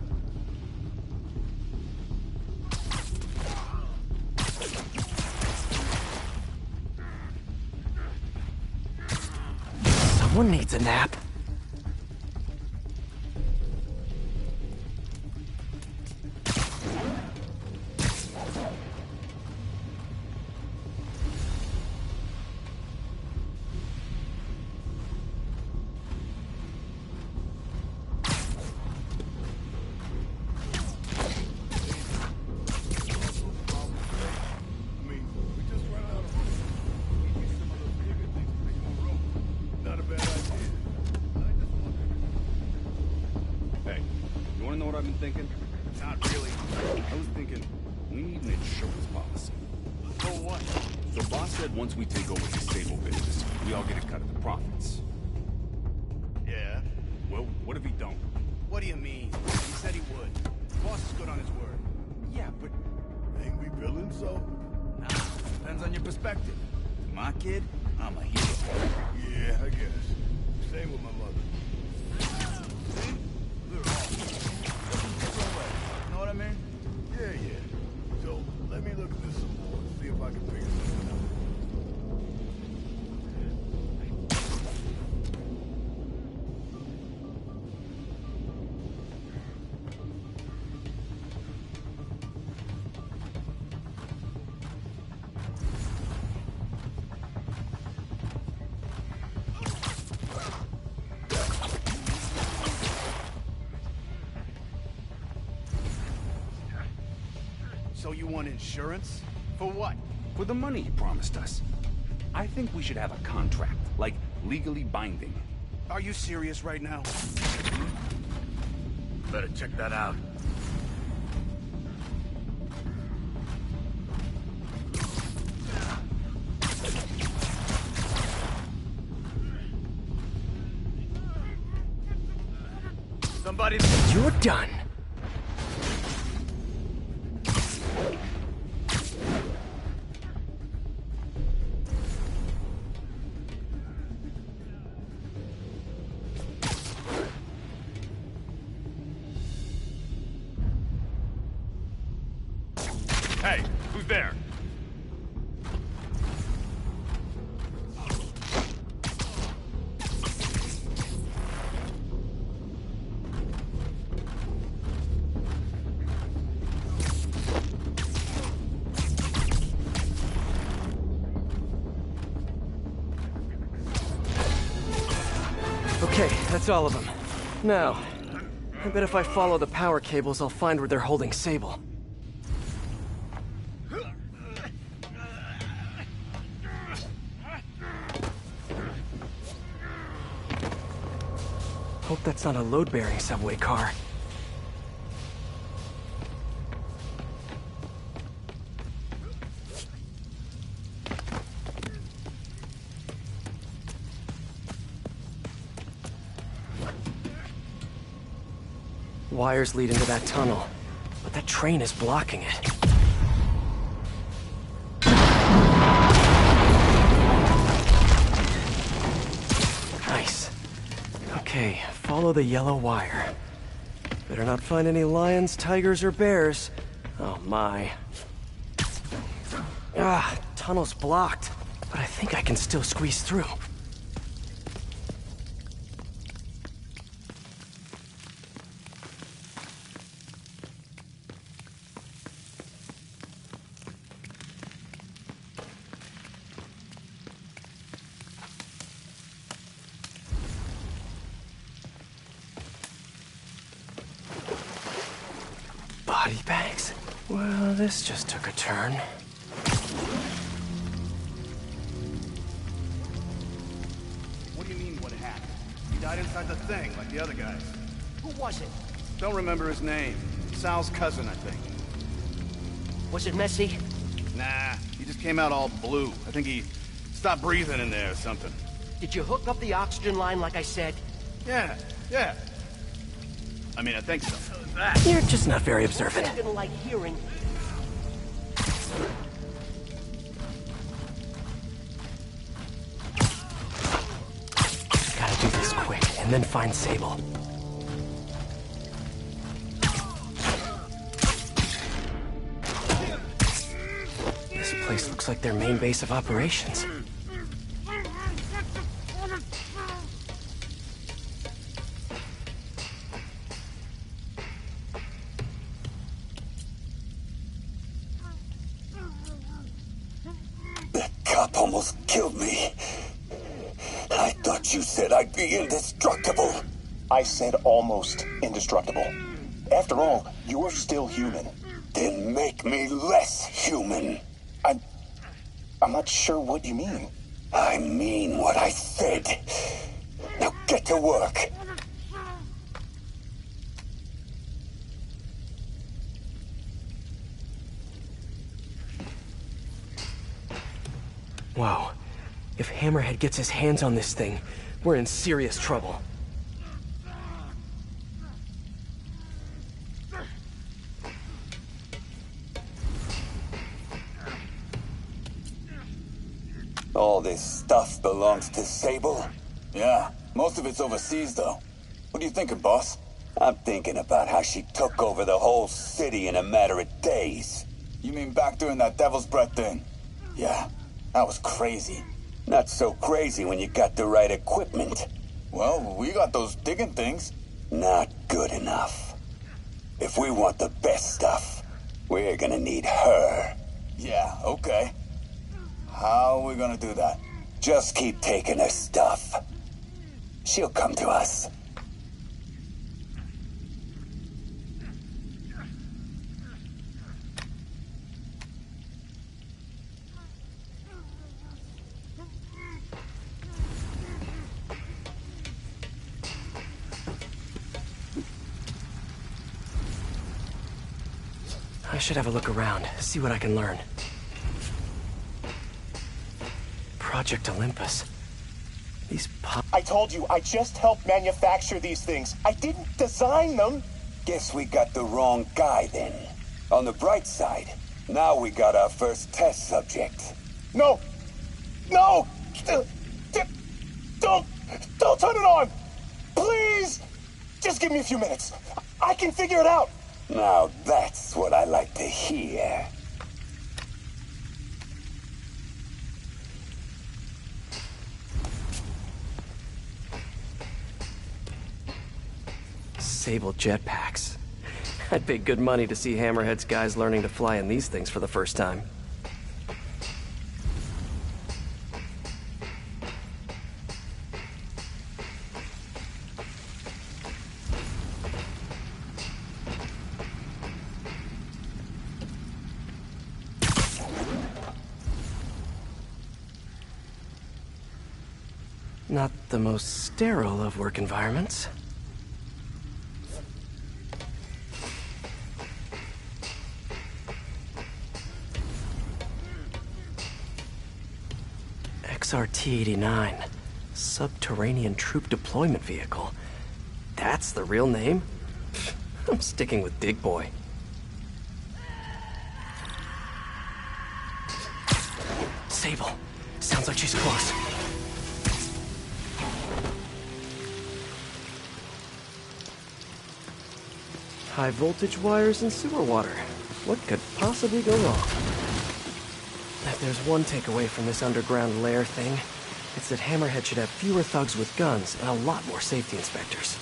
Someone needs a nap. I've been thinking? Not really. I was thinking, we need an insurance policy. For what? The boss said once we take over the Sable business, we all get a cut of the profits. Yeah? Well, what if he don't? What do you mean? He said he would. The boss is good on his word. Yeah, but Ain't we villains, so? nah, depends on your perspective. To my kid, I'm a hero. Yeah, I guess. Same with my mother. See? We're all different ways. You know what I mean? Yeah. So, let me look at this some more, see if I can figure something out. So you want insurance? For what? For the money he promised us. I think we should have a contract, like legally binding. Are you serious right now? Better check that out. Somebody... You're done. Hey, who's there? Okay, that's all of them. Now, I bet if I follow the power cables, I'll find where they're holding Sable. Hope that's not a load-bearing subway car. Wires lead into that tunnel, but that train is blocking it. Nice. Okay, follow the yellow wire. Better not find any lions, tigers, or bears. Oh my. Ah, tunnel's blocked, but I think I can still squeeze through. Body bags? Well, this just took a turn. What do you mean, what happened? He died inside the thing, like the other guys. Who was it? Don't remember his name. Sal's cousin, I think. Was it messy? Nah, he just came out all blue. I think he stopped breathing in there or something. Did you hook up the oxygen line like I said? Yeah. I mean, I think so. You're just not very observant. I'm gonna like hearing. Gotta do this quick, and then find Sable. This place looks like their main base of operations. Cop almost killed me. I thought you said I'd be indestructible. I said almost indestructible. After all, you're still human. Then make me less human. I'm not sure what you mean. I mean what I said. Now get to work. If Hammerhead gets his hands on this thing, we're in serious trouble. All this stuff belongs to Sable? Yeah, most of it's overseas, though. What are you thinking, boss? I'm thinking about how she took over the whole city in a matter of days. You mean back during that Devil's Breath thing? Yeah, that was crazy. Not so crazy when you got the right equipment. Well, we got those digging things. Not good enough. If we want the best stuff, we're gonna need her. Yeah, okay. How are we gonna do that? Just keep taking her stuff. She'll come to us. I should have a look around, see what I can learn. Project Olympus. These I told you, I just helped manufacture these things. I didn't design them. Guess we got the wrong guy then. On the bright side, now we got our first test subject. No! No! Don't turn it on! Please! Just give me a few minutes. I can figure it out. Now that's what I like to hear. Sable jetpacks. I'd pay good money to see Hammerhead's guys learning to fly in these things for the first time. Not the most sterile of work environments. XRT-89, Subterranean Troop Deployment Vehicle. That's the real name? I'm sticking with Dig Boy. Sable. Sounds like she's close. High voltage wires and sewer water. What could possibly go wrong? If there's one takeaway from this underground lair thing, it's that Hammerhead should have fewer thugs with guns and a lot more safety inspectors.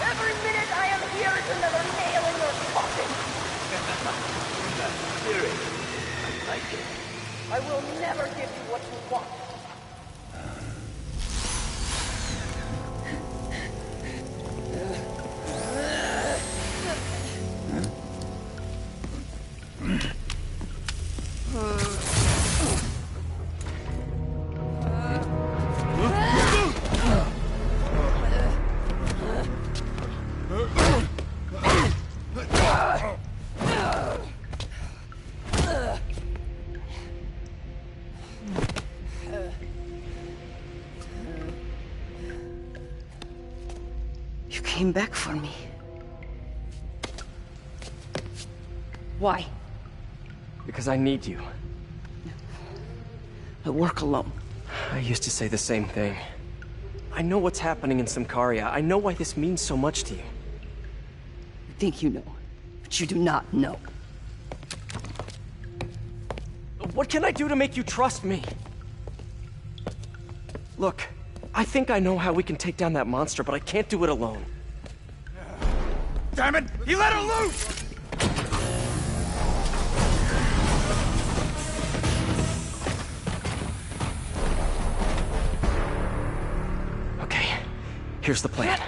Every minute I am here is another nail in your coffin. Yuri, I like it. I will never give you what you want. You came back for me. Why? Because I need you. I work alone. I used to say the same thing. I know what's happening in Symkaria. I know why this means so much to you. You think you know, but you do not know. What can I do to make you trust me? Look, I think I know how we can take down that monster, but I can't do it alone. Damn it! He let her loose! Okay, here's the plan.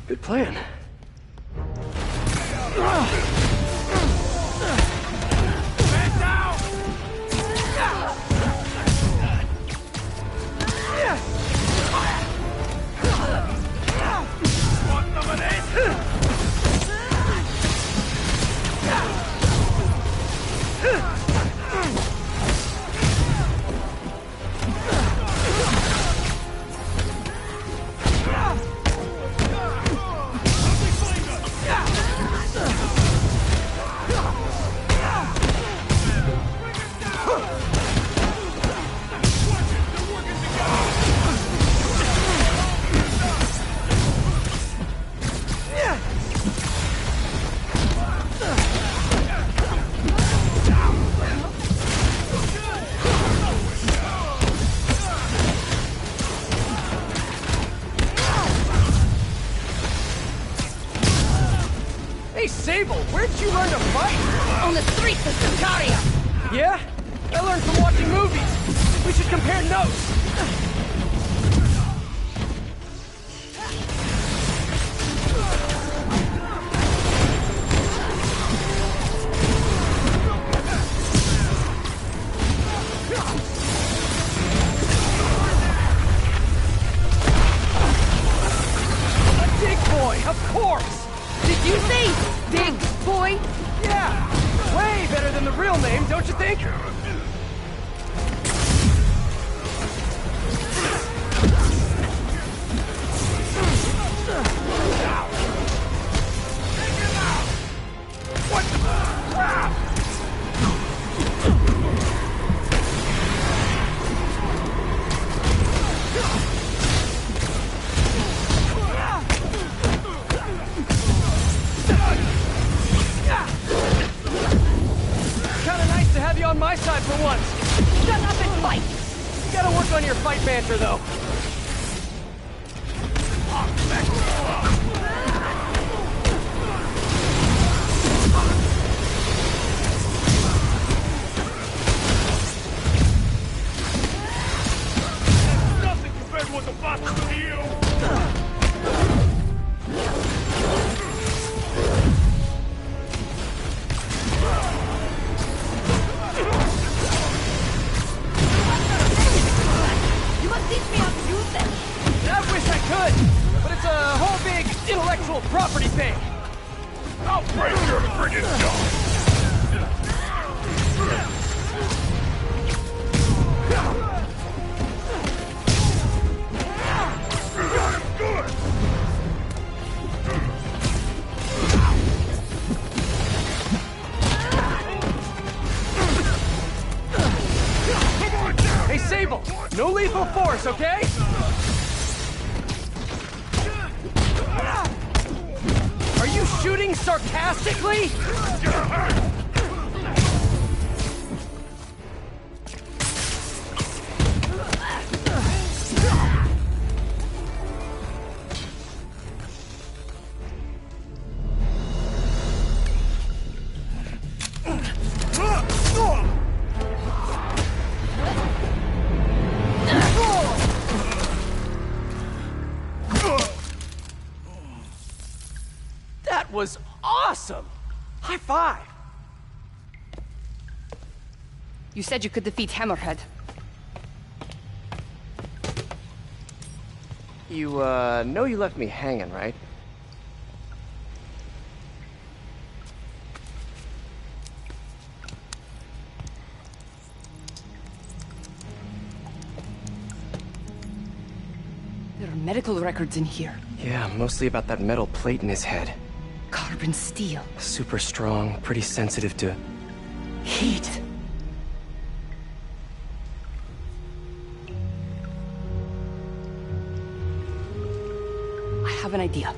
Good plan. Hey, Sable, where'd you learn to fight? On the streets of Sicaria! Yeah? I learned from watching movies. We should compare notes. A dig boy, of course! Did you say Dig Boy? Yeah! Way better than the real name, don't you think? What the crap? Kinda nice to have you on my side for once. Shut up and fight! You gotta work on your fight banter, though. Nothing compared to what the boss will do to you! You must teach me how to use them! I wish I could, but it's a whole big intellectual property thing. I'll break your friggin' jaw! Got him good! Come on down! Hey, Sable, no lethal force, okay? Are you shooting sarcastically? That was awesome! High five! You said you could defeat Hammerhead. You, know you left me hanging, right? There are medical records in here. Yeah, mostly about that metal plate in his head. Carbon steel. Super strong, pretty sensitive to Heat. I have an idea.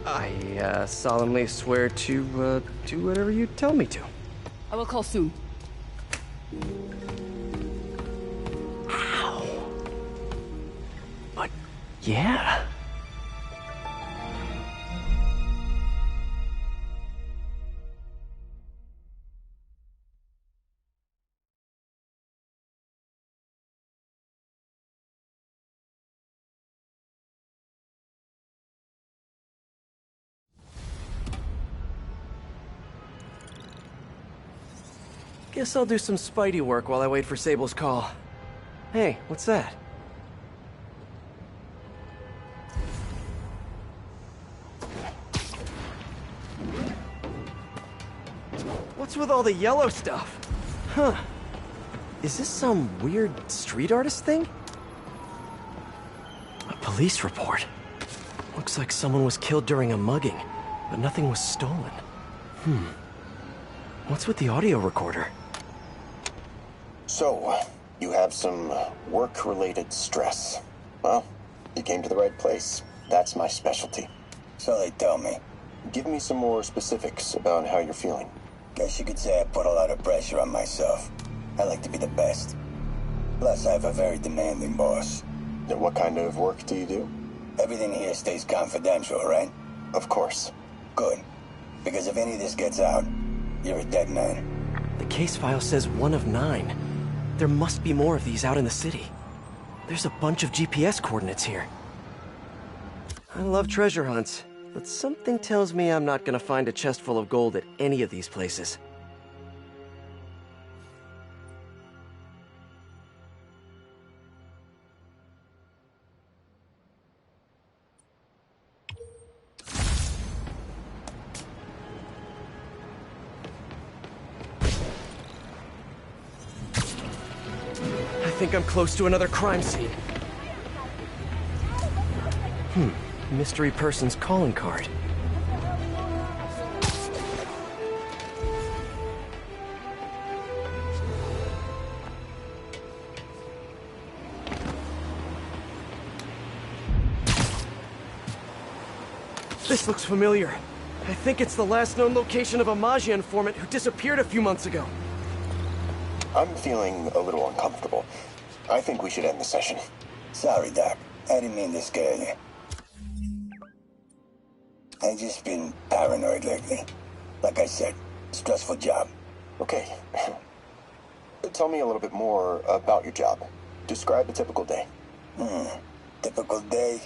I, solemnly swear to, do whatever you tell me to. I will call soon. Ow. But, yeah. Guess I'll do some Spidey work while I wait for Sable's call. Hey, what's that? What What's with all the yellow stuff? Huh. Is this some weird street artist thing? A police report. Looks like someone was killed during a mugging, but nothing was stolen. What's with the audio recorder? So, you have some work-related stress. Well, you came to the right place. That's my specialty. So they tell me. Give me some more specifics about how you're feeling. Guess you could say I put a lot of pressure on myself. I like to be the best. Plus, I have a very demanding boss. And what kind of work do you do? Everything here stays confidential, right? Of course. Good. Because if any of this gets out, you're a dead man. The case file says 1 of 9. There must be more of these out in the city. There's a bunch of GPS coordinates here. I love treasure hunts, but something tells me I'm not gonna find a chest full of gold at any of these places. I think I'm close to another crime scene. Mystery person's calling card. This looks familiar. I think it's the last known location of a Maggia informant who disappeared a few months ago. I'm feeling a little uncomfortable. I think we should end the session. Sorry, Doc. I didn't mean to scare you. I've just been paranoid lately. Like I said, stressful job. Okay. Tell me a little bit more about your job. Describe a typical day. Typical day?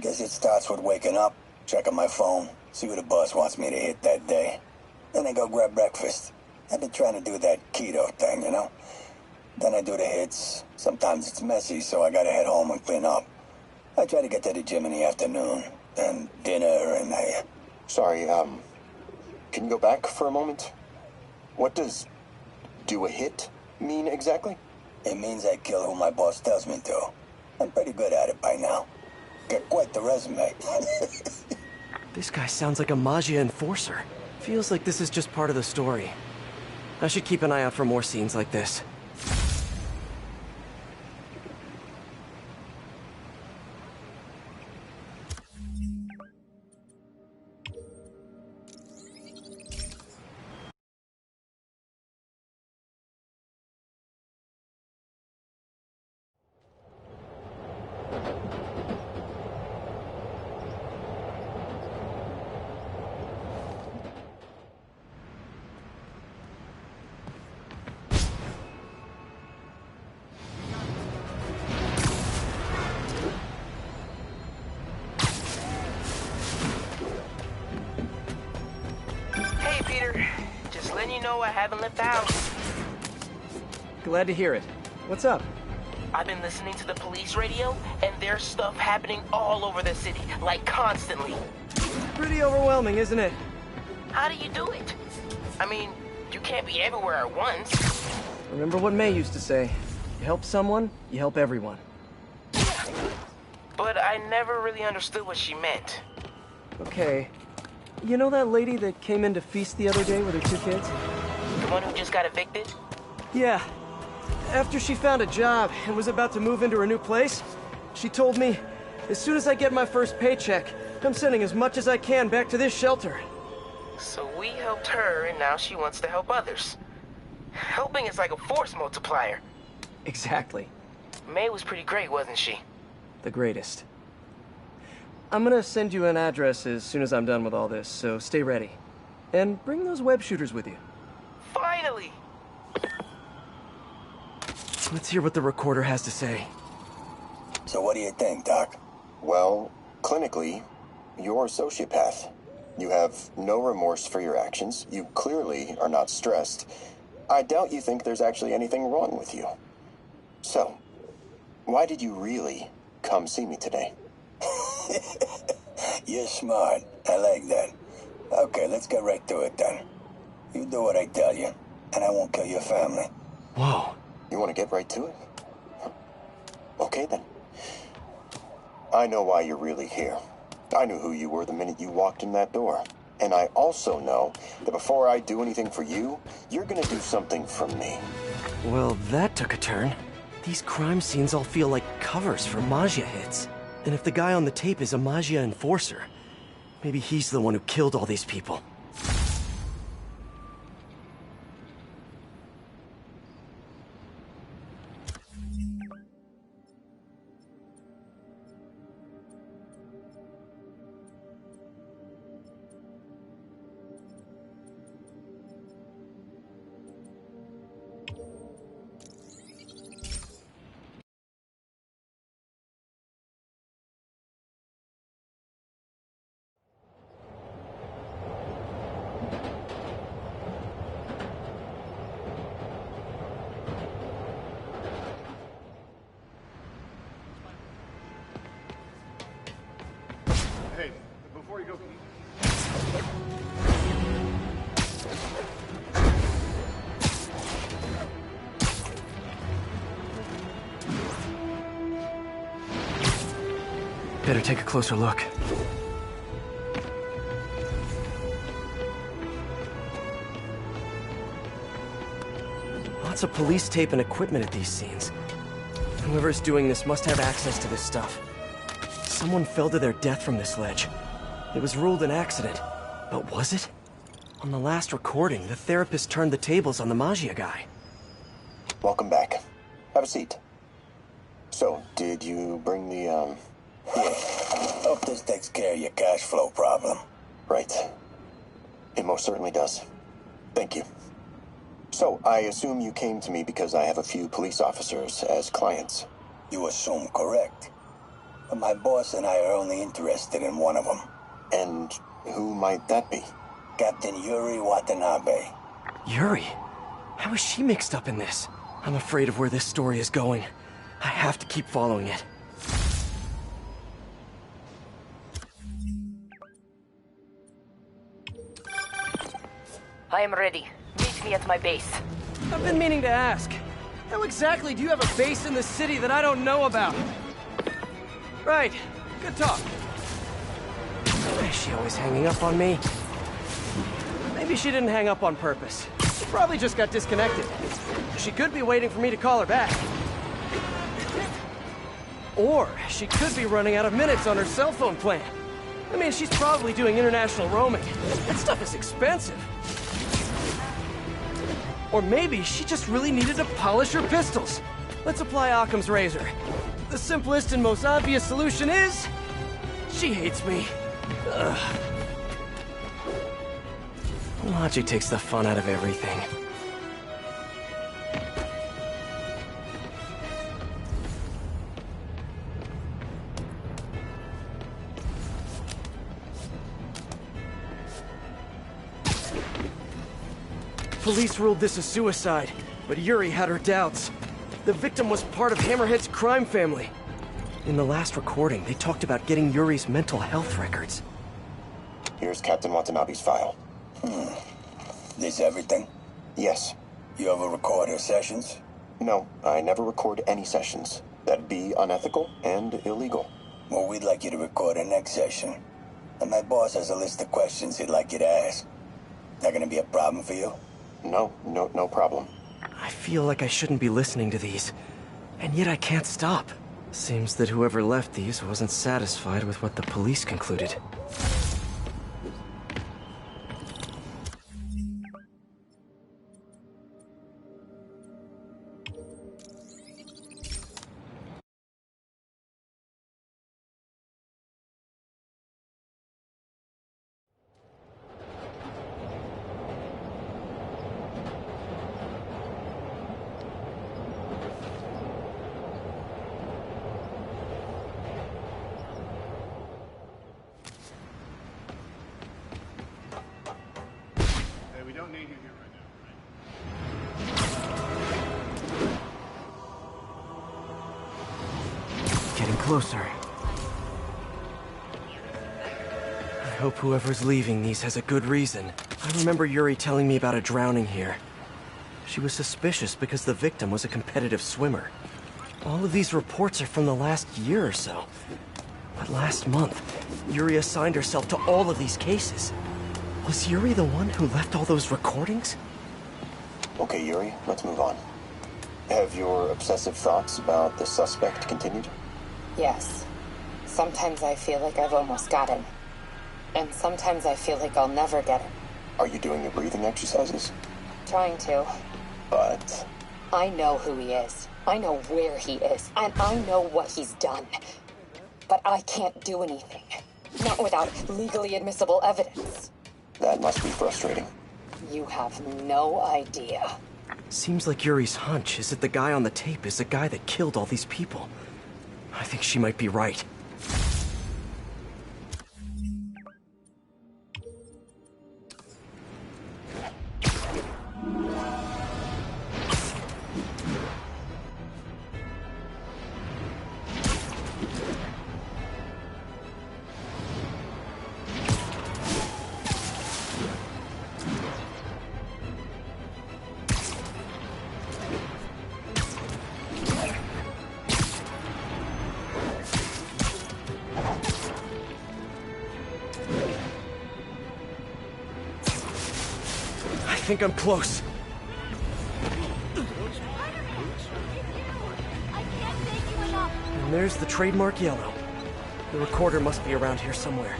Guess it starts with waking up, checking my phone, see what the boss wants me to hit that day. Then I go grab breakfast. I've been trying to do that keto thing, you know? Then I do the hits. Sometimes it's messy, so I gotta head home and clean up. I try to get to the gym in the afternoon, then dinner, and I... Sorry, can you go back for a moment? What does do a hit mean exactly? It means I kill who my boss tells me to. I'm pretty good at it by now. Got quite the resume. This guy sounds like a Maggia enforcer. Feels like this is just part of the story. I should keep an eye out for more scenes like this. I haven't left the house. Glad to hear it. What's up? I've been listening to the police radio, and there's stuff happening all over the city, like constantly. Pretty overwhelming, isn't it? How do you do it? I mean, you can't be everywhere at once. Remember what May used to say. You help someone, you help everyone. But I never really understood what she meant. Okay. You know that lady that came in to feast the other day with her 2 kids? The one who just got evicted? Yeah. After she found a job and was about to move into her new place, she told me, as soon as I get my first paycheck, I'm sending as much as I can back to this shelter. So we helped her, and now she wants to help others. Helping is like a force multiplier. Exactly. May was pretty great, wasn't she? The greatest. I'm gonna send you an address as soon as I'm done with all this, so stay ready. And bring those web shooters with you. Finally! Let's hear what the recorder has to say. So what do you think, Doc? Well, clinically, you're a sociopath. You have no remorse for your actions. You clearly are not stressed. I doubt you think there's actually anything wrong with you. So, why did you really come see me today? You're smart. I like that. Okay, let's get right to it then. You do what I tell you, and I won't kill your family. Whoa. You want to get right to it? Okay, then. I know why you're really here. I knew who you were the minute you walked in that door. And I also know that before I do anything for you, you're gonna do something for me. Well, that took a turn. These crime scenes all feel like covers for Maggia hits. And if the guy on the tape is a Maggia enforcer, maybe he's the one who killed all these people. Hey, before you go, Better take a closer look. Lots of police tape and equipment at these scenes. Whoever's doing this must have access to this stuff. Someone fell to their death from this ledge. It was ruled an accident, but was it? On the last recording, the therapist turned the tables on the Maggia guy. Welcome back. Have a seat. So, did you bring the, Yeah. Hope this takes care of your cash flow problem. Right. It most certainly does. Thank you. So, I assume you came to me because I have a few police officers as clients. You assume correct. But my boss and I are only interested in one of them. And who might that be? Captain Yuri Watanabe. Yuri? How is she mixed up in this? I'm afraid of where this story is going. I have to keep following it. I am ready. Meet me at my base. I've been meaning to ask. How exactly do you have a base in the city that I don't know about? Right. Good talk. Why is she always hanging up on me? Maybe she didn't hang up on purpose. She probably just got disconnected. She could be waiting for me to call her back. Or she could be running out of minutes on her cell phone plan. I mean, she's probably doing international roaming. That stuff is expensive. Or maybe she just really needed to polish her pistols. Let's apply Occam's razor. The simplest and most obvious solution is... she hates me. Ugh. Logic takes the fun out of everything. Police ruled this a suicide, but Yuri had her doubts. The victim was part of Hammerhead's crime family. In the last recording, they talked about getting Yuri's mental health records. Here's Captain Watanabe's file. This everything? Yes. You ever record her sessions? No, I never record any sessions. That'd be unethical and illegal. Well, we'd like you to record our next session. And my boss has a list of questions he'd like you to ask. That gonna be a problem for you? No problem. I feel like I shouldn't be listening to these, and yet I can't stop. Seems that whoever left these wasn't satisfied with what the police concluded. we don't need you here right now, Getting closer. I hope whoever's leaving these has a good reason. I remember Yuri telling me about a drowning here. She was suspicious because the victim was a competitive swimmer. All of these reports are from the last year or so. But last month, Yuri assigned herself to all of these cases. Was Yuri the one who left all those recordings? Okay, Yuri, let's move on. Have your obsessive thoughts about the suspect continued? Yes. Sometimes I feel like I've almost got him. And sometimes I feel like I'll never get him. Are you doing your breathing exercises? Trying to. But... I know who he is. I know where he is. And I know what he's done. But I can't do anything. Not without legally admissible evidence. That must be frustrating. You have no idea. Seems like Yuri's hunch is that the guy on the tape is the guy that killed all these people. I think she might be right. I think I'm close. And there's the trademark yellow. The recorder must be around here somewhere.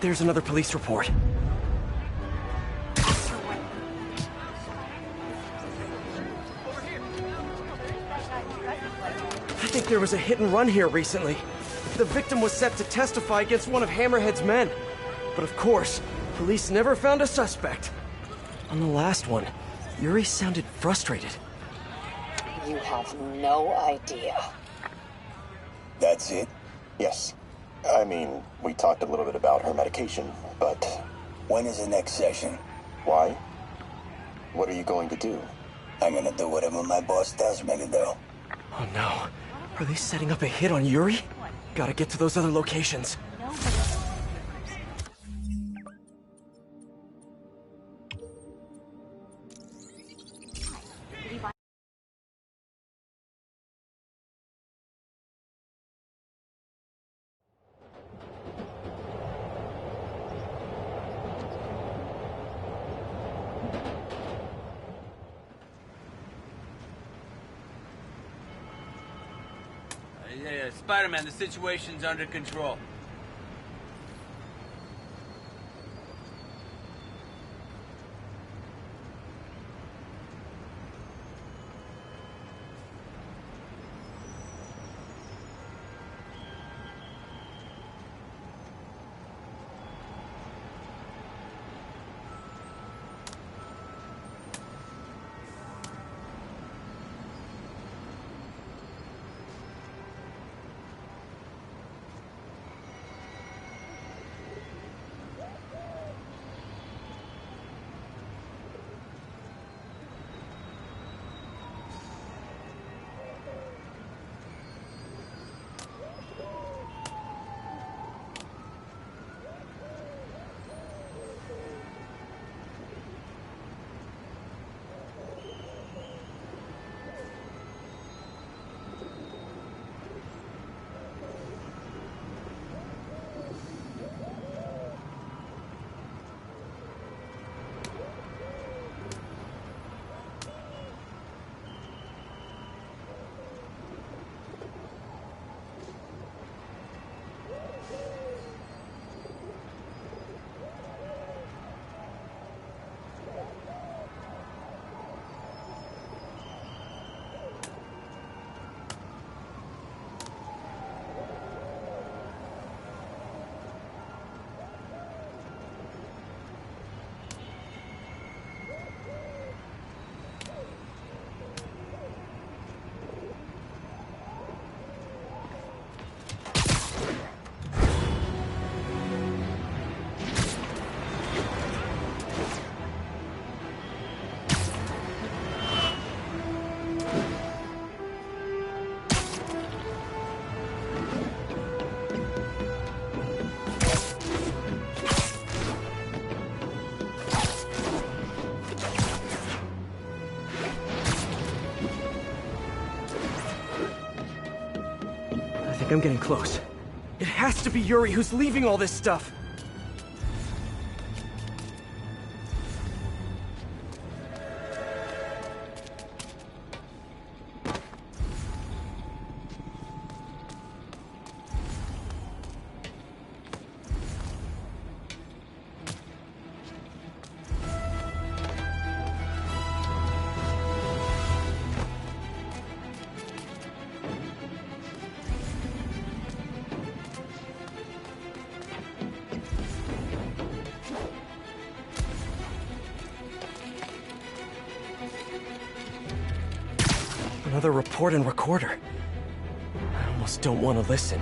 There's another police report. I think there was a hit and run here recently. The victim was set to testify against one of Hammerhead's men. But of course, police never found a suspect. On the last one, Yuri sounded frustrated. You have no idea. That's it? Yes. I mean, we talked a little bit about her medication, but... When is the next session? Why? What are you going to do? I'm gonna do whatever my boss tells me to do. Oh no. Are they setting up a hit on Yuri? Gotta get to those other locations. Yeah, Spider-Man, the situation's under control. think I'm getting close. It has to be Yuri who's leaving all this stuff. Another report and recorder. I almost don't want to listen.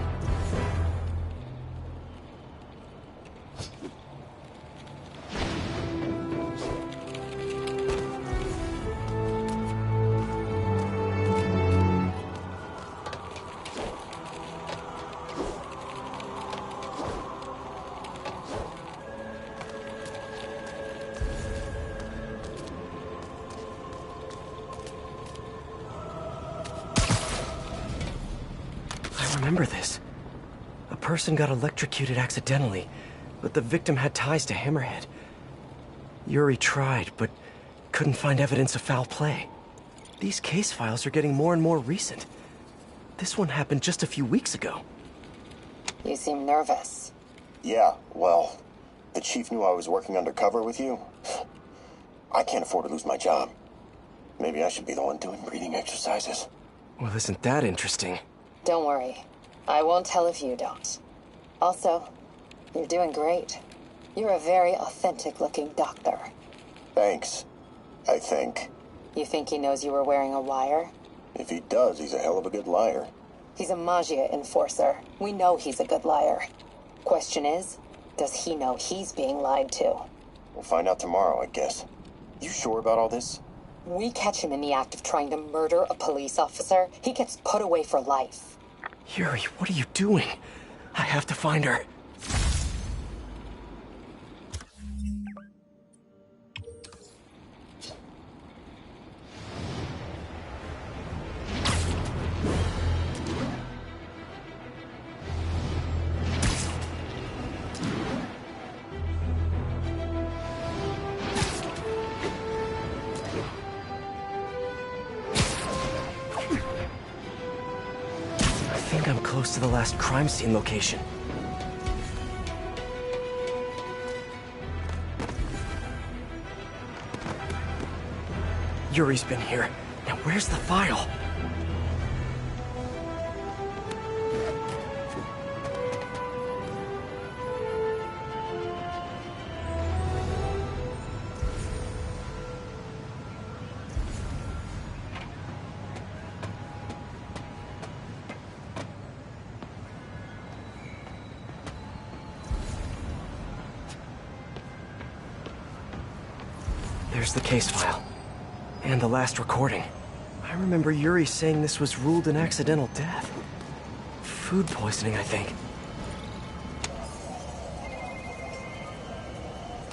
Remember this. A person got electrocuted accidentally, but the victim had ties to Hammerhead. Yuri tried, but couldn't find evidence of foul play. These case files are getting more and more recent. This one happened just a few weeks ago. You seem nervous. Yeah, well, the chief knew I was working undercover with you. I can't afford to lose my job. Maybe I should be the one doing breathing exercises. Well, isn't that interesting? Don't worry. I won't tell if you don't. Also, you're doing great. You're a very authentic-looking doctor. Thanks, I think. You think he knows you were wearing a wire? If he does, he's a hell of a good liar. He's a Magia enforcer. We know he's a good liar. Question is, does he know he's being lied to? We'll find out tomorrow, I guess. You sure about all this? We catch him in the act of trying to murder a police officer, he gets put away for life. Yuri, what are you doing? I have to find her. I think I'm close to the last crime scene location. Yuri's been here. Now where's the file? There's the case file. And the last recording. I remember Yuri saying this was ruled an accidental death. Food poisoning, I think.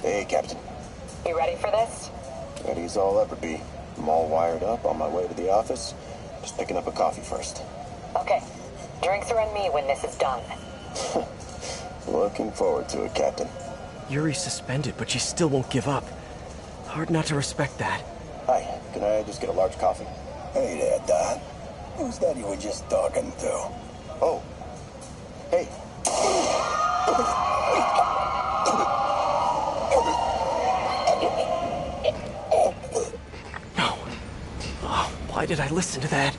Hey, Captain. You ready for this? Ready as I'll ever be. I'm all wired up, on my way to the office. Just picking up a coffee first. Okay. Drinks are on me when this is done. Looking forward to it, Captain. Yuri's suspended, but she still won't give up. Hard not to respect that. Hi, can I just get a large coffee? Hey there, Don. Who's that you were just talking to? Oh. Hey. No. Oh, why did I listen to that?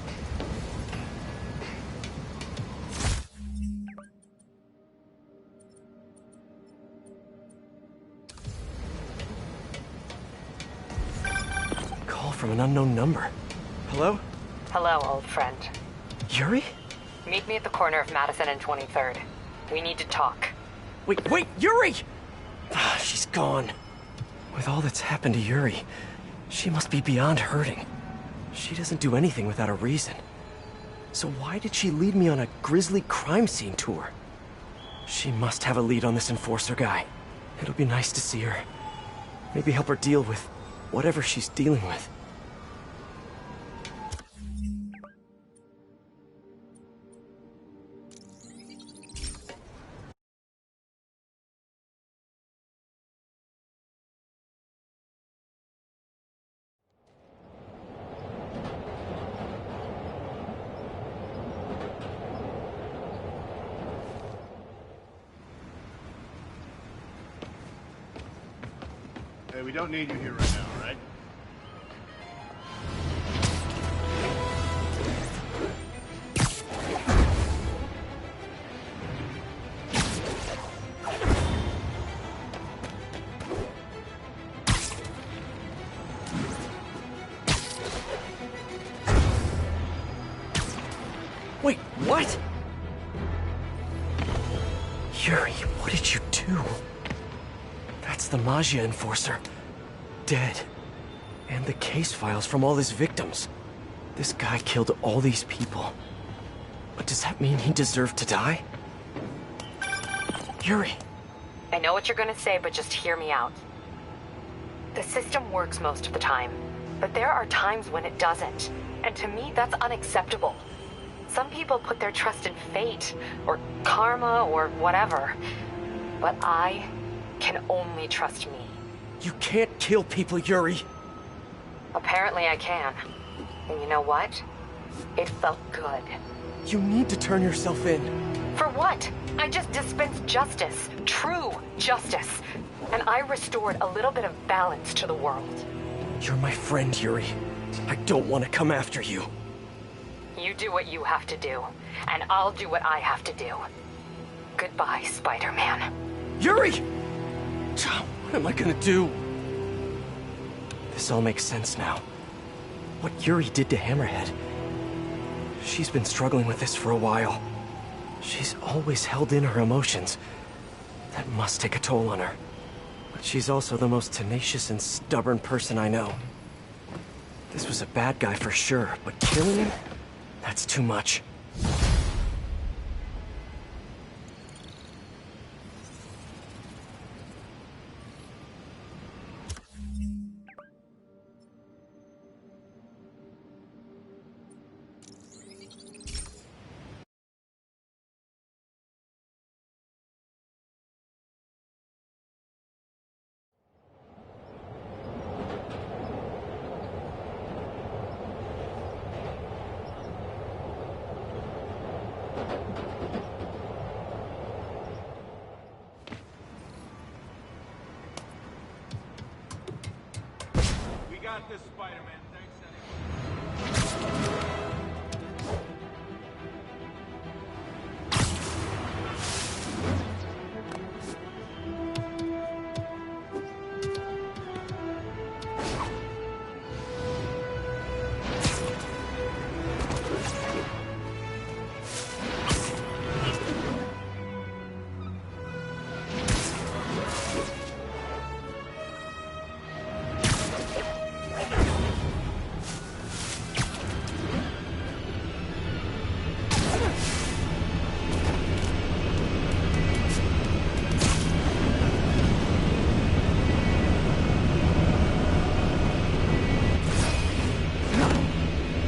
From an unknown number. Hello? Hello, old friend. Yuri? Meet me at the corner of Madison and 23rd. We need to talk. Wait, Yuri! She's gone. With all that's happened to Yuri, she must be beyond hurting. She doesn't do anything without a reason. So why did she lead me on a grisly crime scene tour? She must have a lead on this enforcer guy. It'll be nice to see her. Maybe help her deal with whatever she's dealing with. Hey, we don't need you here right now, right? Wait, what? Yuri, what did you do? That's the Magia Enforcer. Dead. And the case files from all his victims. This guy killed all these people. But does that mean he deserved to die? Yuri. I know what you're gonna say, but just hear me out. The system works most of the time, but there are times when it doesn't. And to me, that's unacceptable. Some people put their trust in fate, or karma, or whatever. But I can only trust me. You can't kill people, Yuri. Apparently I can. And you know what? It felt good. You need to turn yourself in. For what? I just dispensed justice. True justice. And I restored a little bit of balance to the world. You're my friend, Yuri. I don't want to come after you. You do what you have to do, and I'll do what I have to do. Goodbye, Spider-Man. Yuri! What am I gonna do? This all makes sense now. What Yuri did to Hammerhead. She's been struggling with this for a while. She's always held in her emotions. That must take a toll on her. But she's also the most tenacious and stubborn person I know. This was a bad guy for sure, but killing him? That's too much. Got this, Spider-Man. Thanks,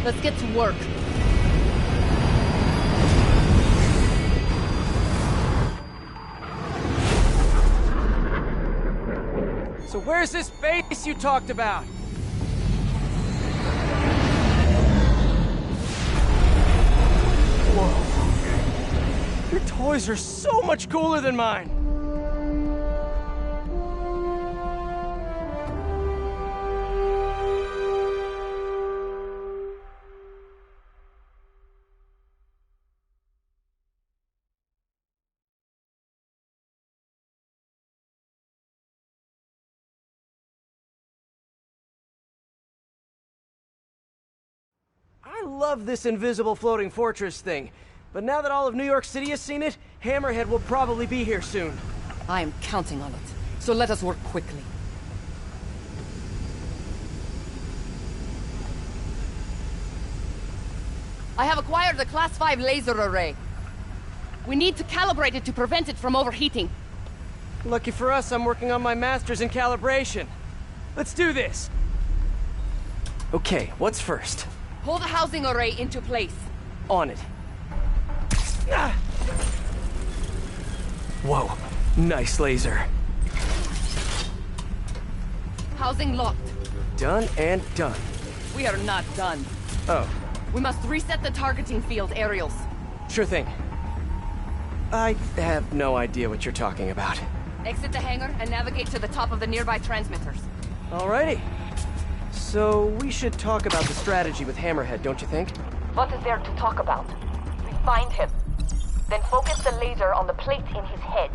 Let's get to work. So where's this base you talked about? Whoa. Your toys are so much cooler than mine. I love this invisible floating fortress thing, but now that all of New York City has seen it, Hammerhead will probably be here soon. I am counting on it, so let us work quickly. I have acquired a Class 5 laser array. We need to calibrate it to prevent it from overheating. Lucky for us, I'm working on my master's in calibration. Let's do this! Okay, what's first? Pull the housing array into place. On it. Ah! Whoa, nice laser. Housing locked. Done and done. We are not done. Oh. We must reset the targeting field aerials. Sure thing. I have no idea what you're talking about. Exit the hangar and navigate to the top of the nearby transmitters. Alrighty. So, we should talk about the strategy with Hammerhead, don't you think? What is there to talk about? We find him. Then focus the laser on the plate in his head.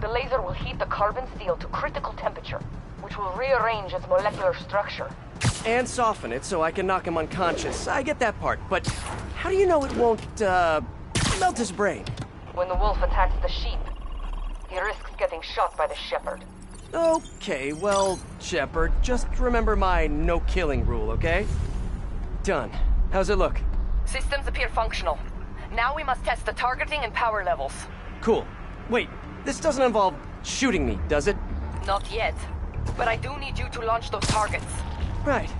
The laser will heat the carbon steel to critical temperature, which will rearrange its molecular structure. And soften it so I can knock him unconscious. I get that part, but how do you know it won't, melt his brain? When the wolf attacks the sheep, he risks getting shot by the shepherd. Okay, well, Shepherd, just remember my no-killing rule, okay? Done. How's it look? Systems appear functional. Now we must test the targeting and power levels. Cool. Wait, this doesn't involve shooting me, does it? Not yet. But I do need you to launch those targets. Right.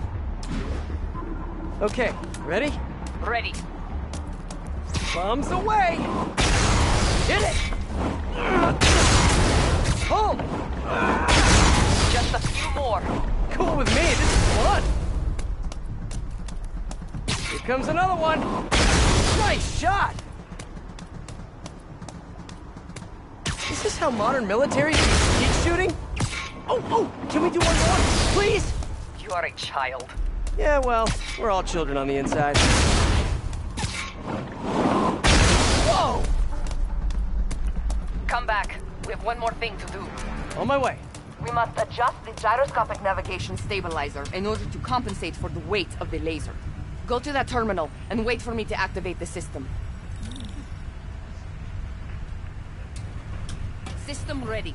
Okay, ready? Ready. Bombs away! Hit it! Home! Just a few more. Cool with me, this is fun! Here comes another one! Nice shot! Is this how modern military keep shooting? Oh, can we do one more, please? You are a child. Yeah, well, we're all children on the inside. Whoa! Come back. We have one more thing to do. On my way. We must adjust the gyroscopic navigation stabilizer in order to compensate for the weight of the laser. Go to that terminal and wait for me to activate the system. System ready.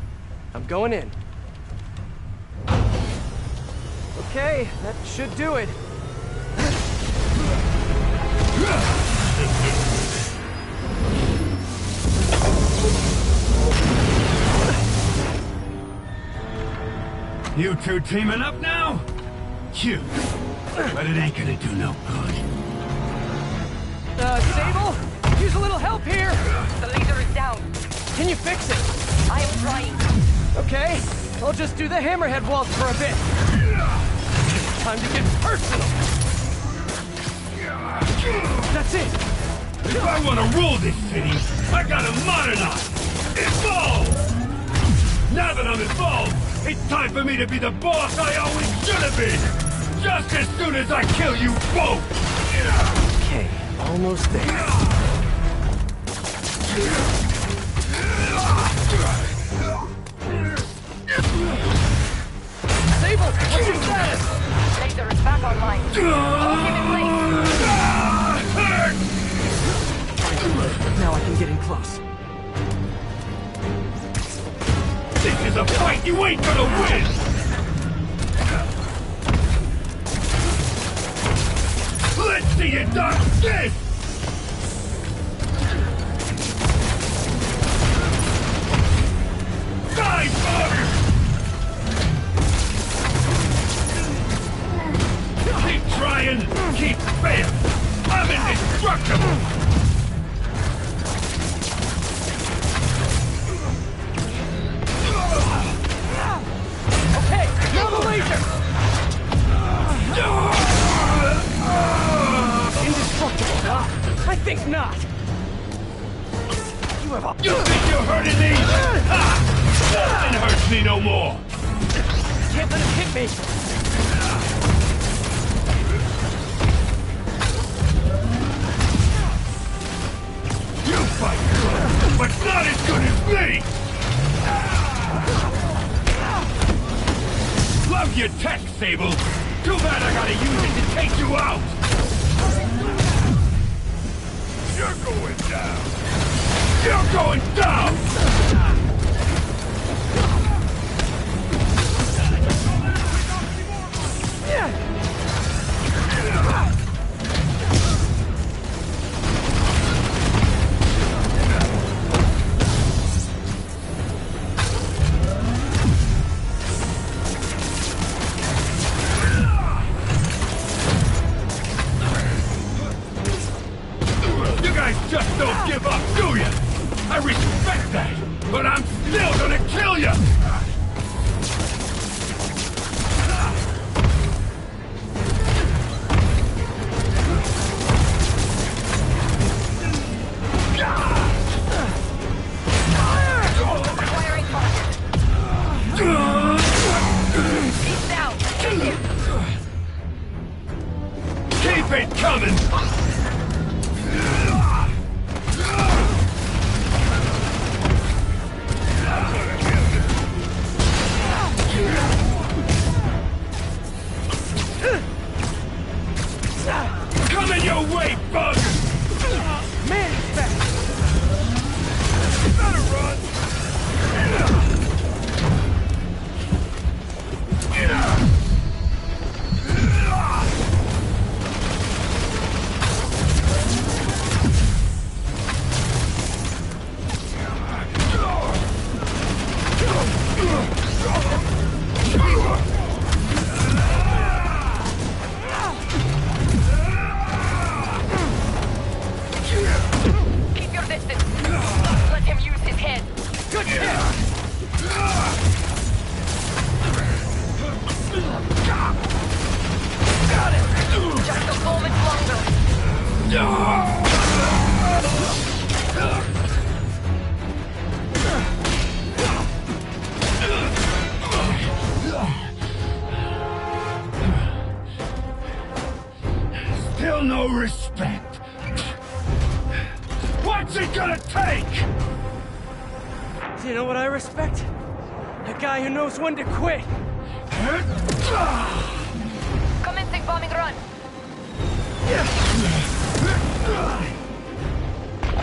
I'm going in. Okay, that should do it. You two teaming up now? Cute. But it ain't gonna do no good. Sable? Use a little help here! The laser is down. Can you fix it? I am trying. Okay, I'll just do the Hammerhead waltz for a bit. Time to get personal. That's it. If I want to rule this city, I gotta modernize. Evolve! Now that I'm involved, it's time for me to be the boss I always should have been! Just as soon as I kill you both! Okay, almost there. Sable, what's your status? Laser is back online. Now I can get in close. This is a fight you ain't gonna win! Let's see you dodge this! Die, father! Keep trying, keep failing! I'm indestructible! Okay, now the laser! Indestructible, huh? I think not! You think you're hurting me? Ha! Nothing hurts me no more! Can't let him hit me! You fight good, but not as good as me! Love your tech, Sable! Too bad I gotta use it to take you out! You're going down! You're going down! You guys just don't give up, do ya? I respect that, but I'm still gonna kill you! He's down. distance. Let him use his head. Good hit! Got it! Just a moment longer. Still no respect. What's it gonna take? Do you know what I respect? A guy who knows when to quit. Commencing bombing run.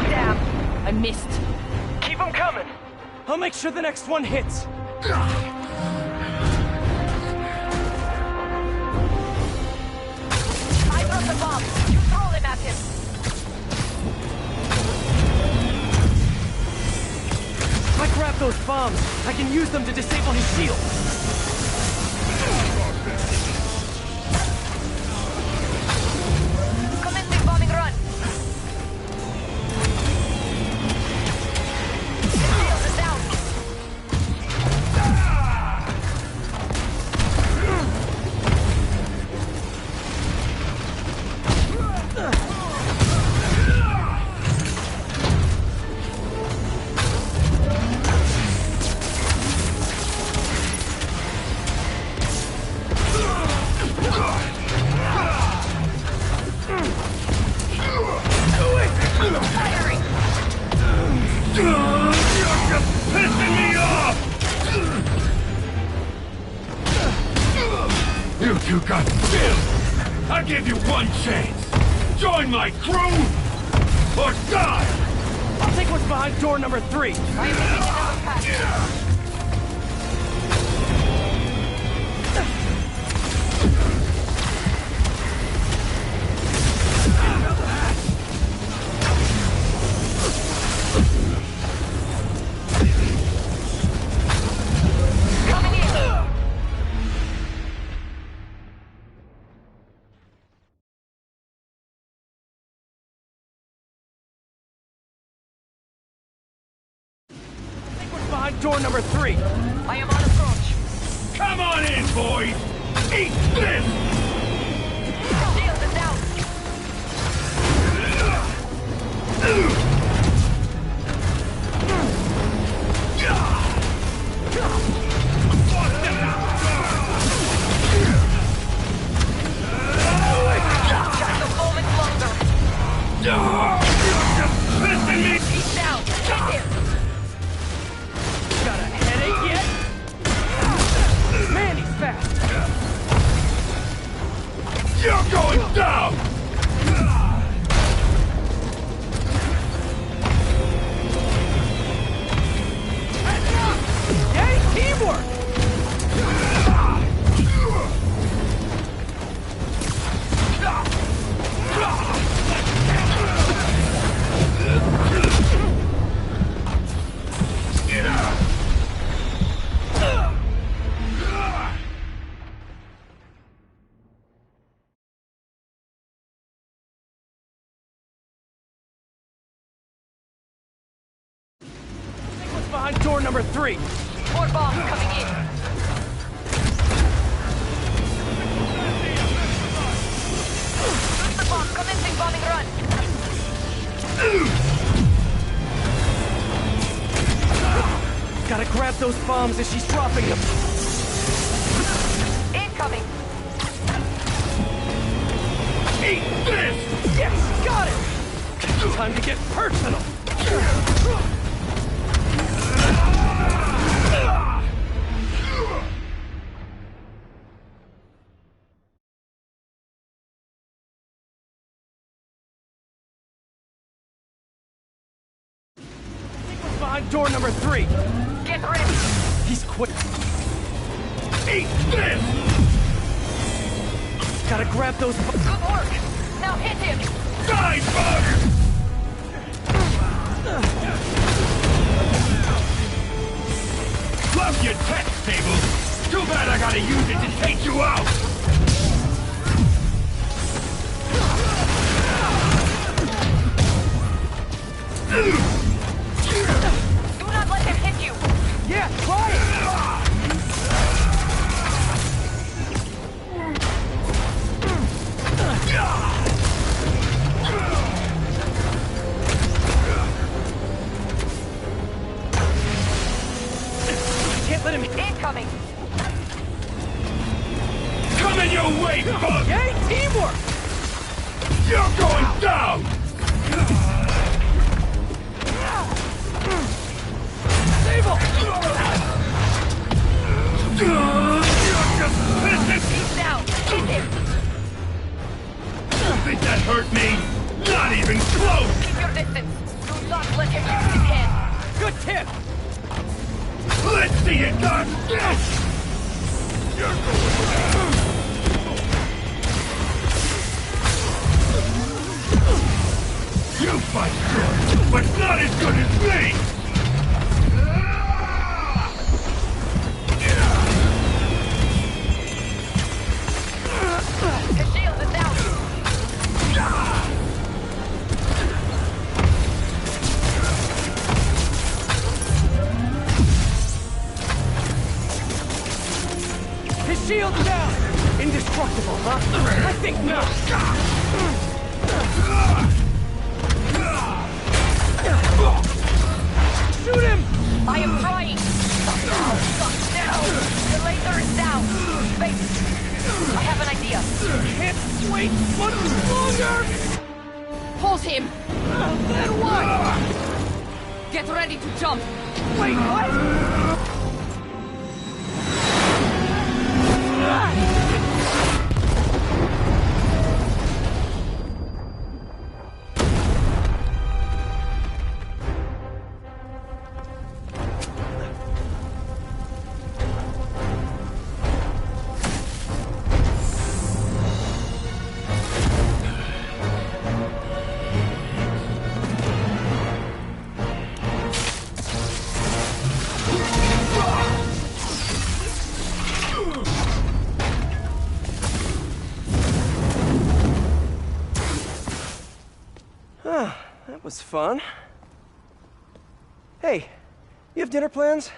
Damn, I missed. Keep them coming. I'll make sure the next one hits. I dropped the bomb. You throw them at him. If I grab those bombs, I can use them to disable his shield. Commencing bombing run. The shield is down. Firing. You're just pissing me off! You two got killed! I'll give you one chance! Join my crew, or die! I'll take what's behind door number 3. I am making another pass. Coming in. Take what's behind door number 3. I am on approach. Come on in, boys! Eat this! The shield is down. Just a moment longer. You're just pissing me! He's down. Hit him. Got a headache yet? Man, he's fast. You're going down! Yay, teamwork! Take what's behind door number 3. More bombs coming in. Booster bomb commencing bombing run. Gotta grab those bombs as she's dropping them. Incoming. Eat this! Yes, got it! Time to get personal. Take what's behind door number 3. Get ready. He's quick. Eat this! Gotta grab those. Good work. Now hit him. Die, bug! Love your tech, Sable. Too bad I gotta use it to take you out. distance. Do not let him use his head. Good tip! Let's see it, God! You fight good, but not as good as me! The shield is down. His shield's down! Indestructible, huh? I think not! Shoot him! I am trying! Now! The laser is down! Wait! I have an idea! Can't wait much longer! Hold him! Then what? Get ready to jump! Wait, what? That was fun. Hey, you have dinner plans?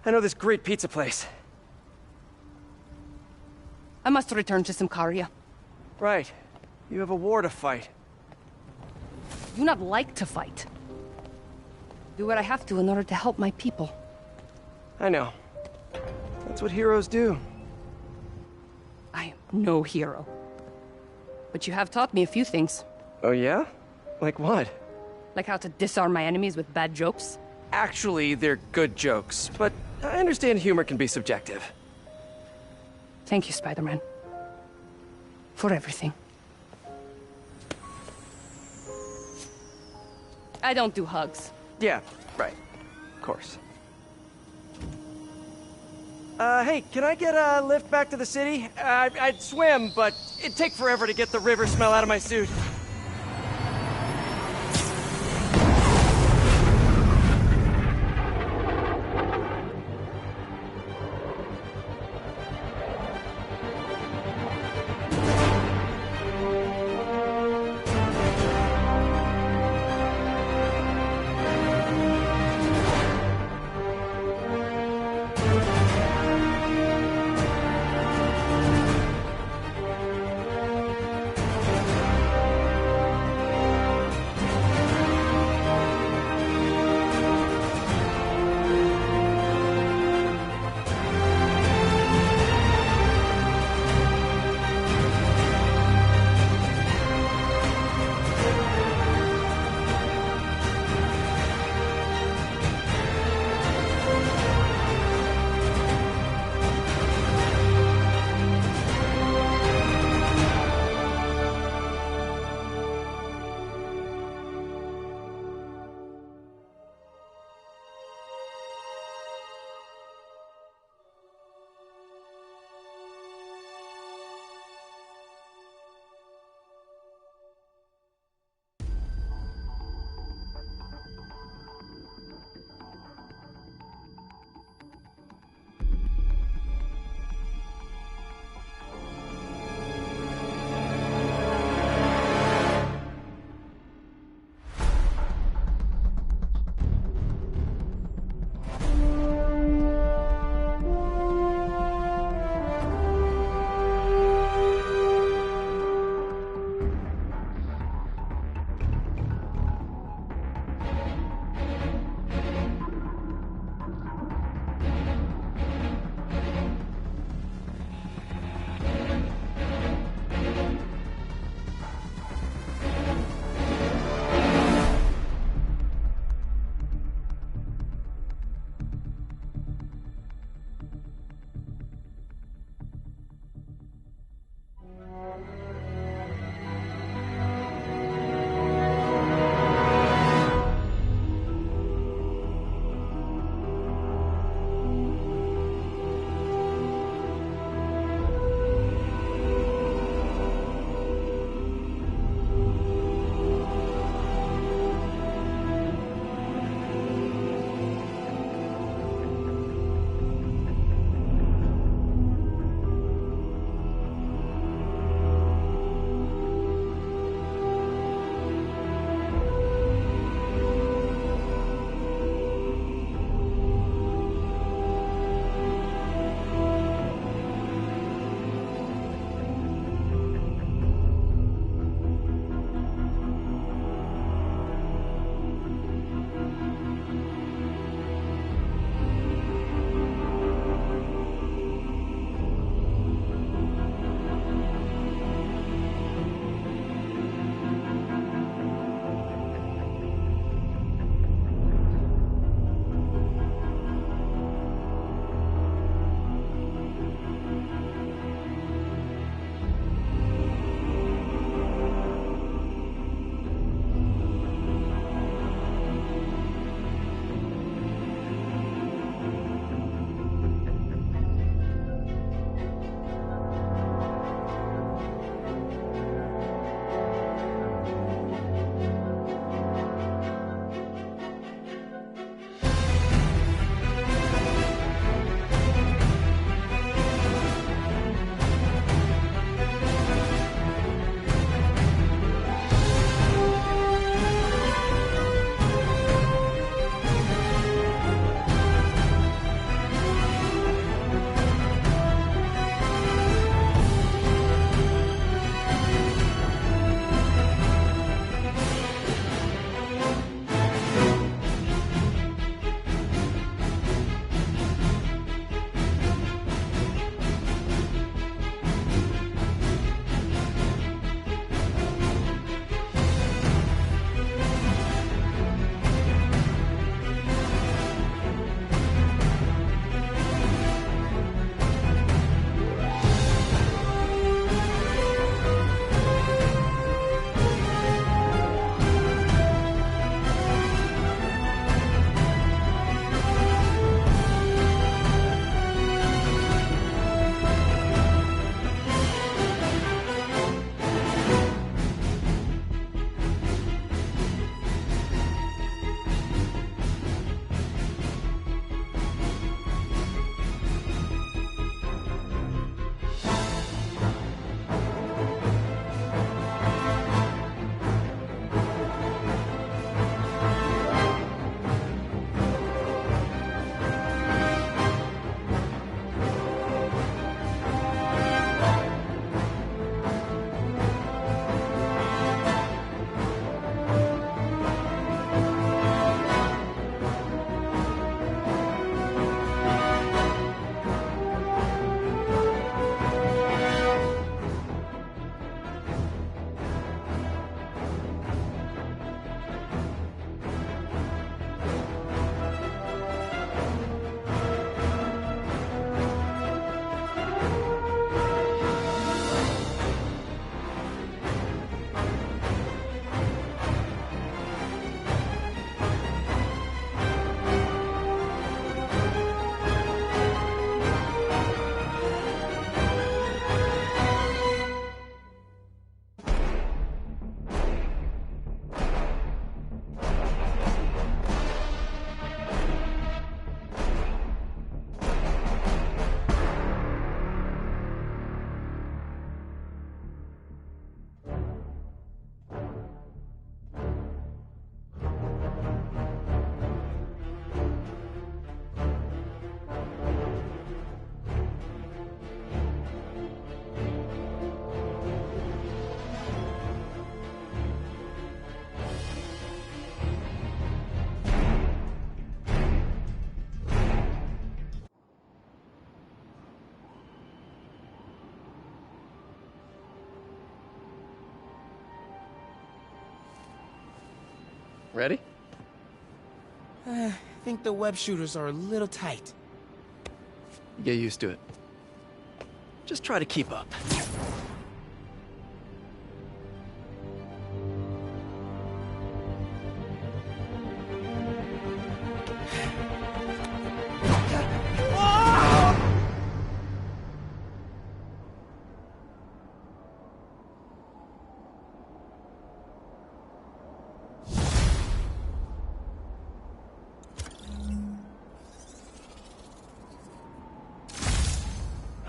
I know this great pizza place. I must return to Simcaria. Right. You have a war to fight. I do not like to fight. Do what I have to in order to help my people. I know. That's what heroes do. I am no hero. But you have taught me a few things. Oh yeah? Like what? Like how to disarm my enemies with bad jokes. Actually, they're good jokes, but I understand humor can be subjective. Thank you, Spider-Man. For everything. I don't do hugs. Yeah, right. Of course. Hey, can I get a lift back to the city? I'd swim, but it'd take forever to get the river smell out of my suit. Ready? I think the web shooters are a little tight. Get used to it. Just try to keep up.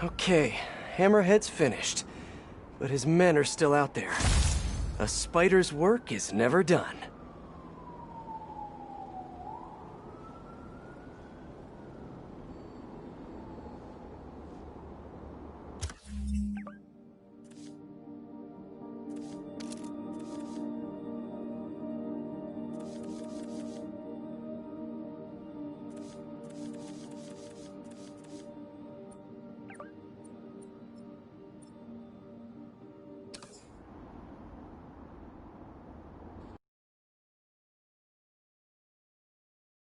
Okay, Hammerhead's finished, but his men are still out there. A spider's work is never done.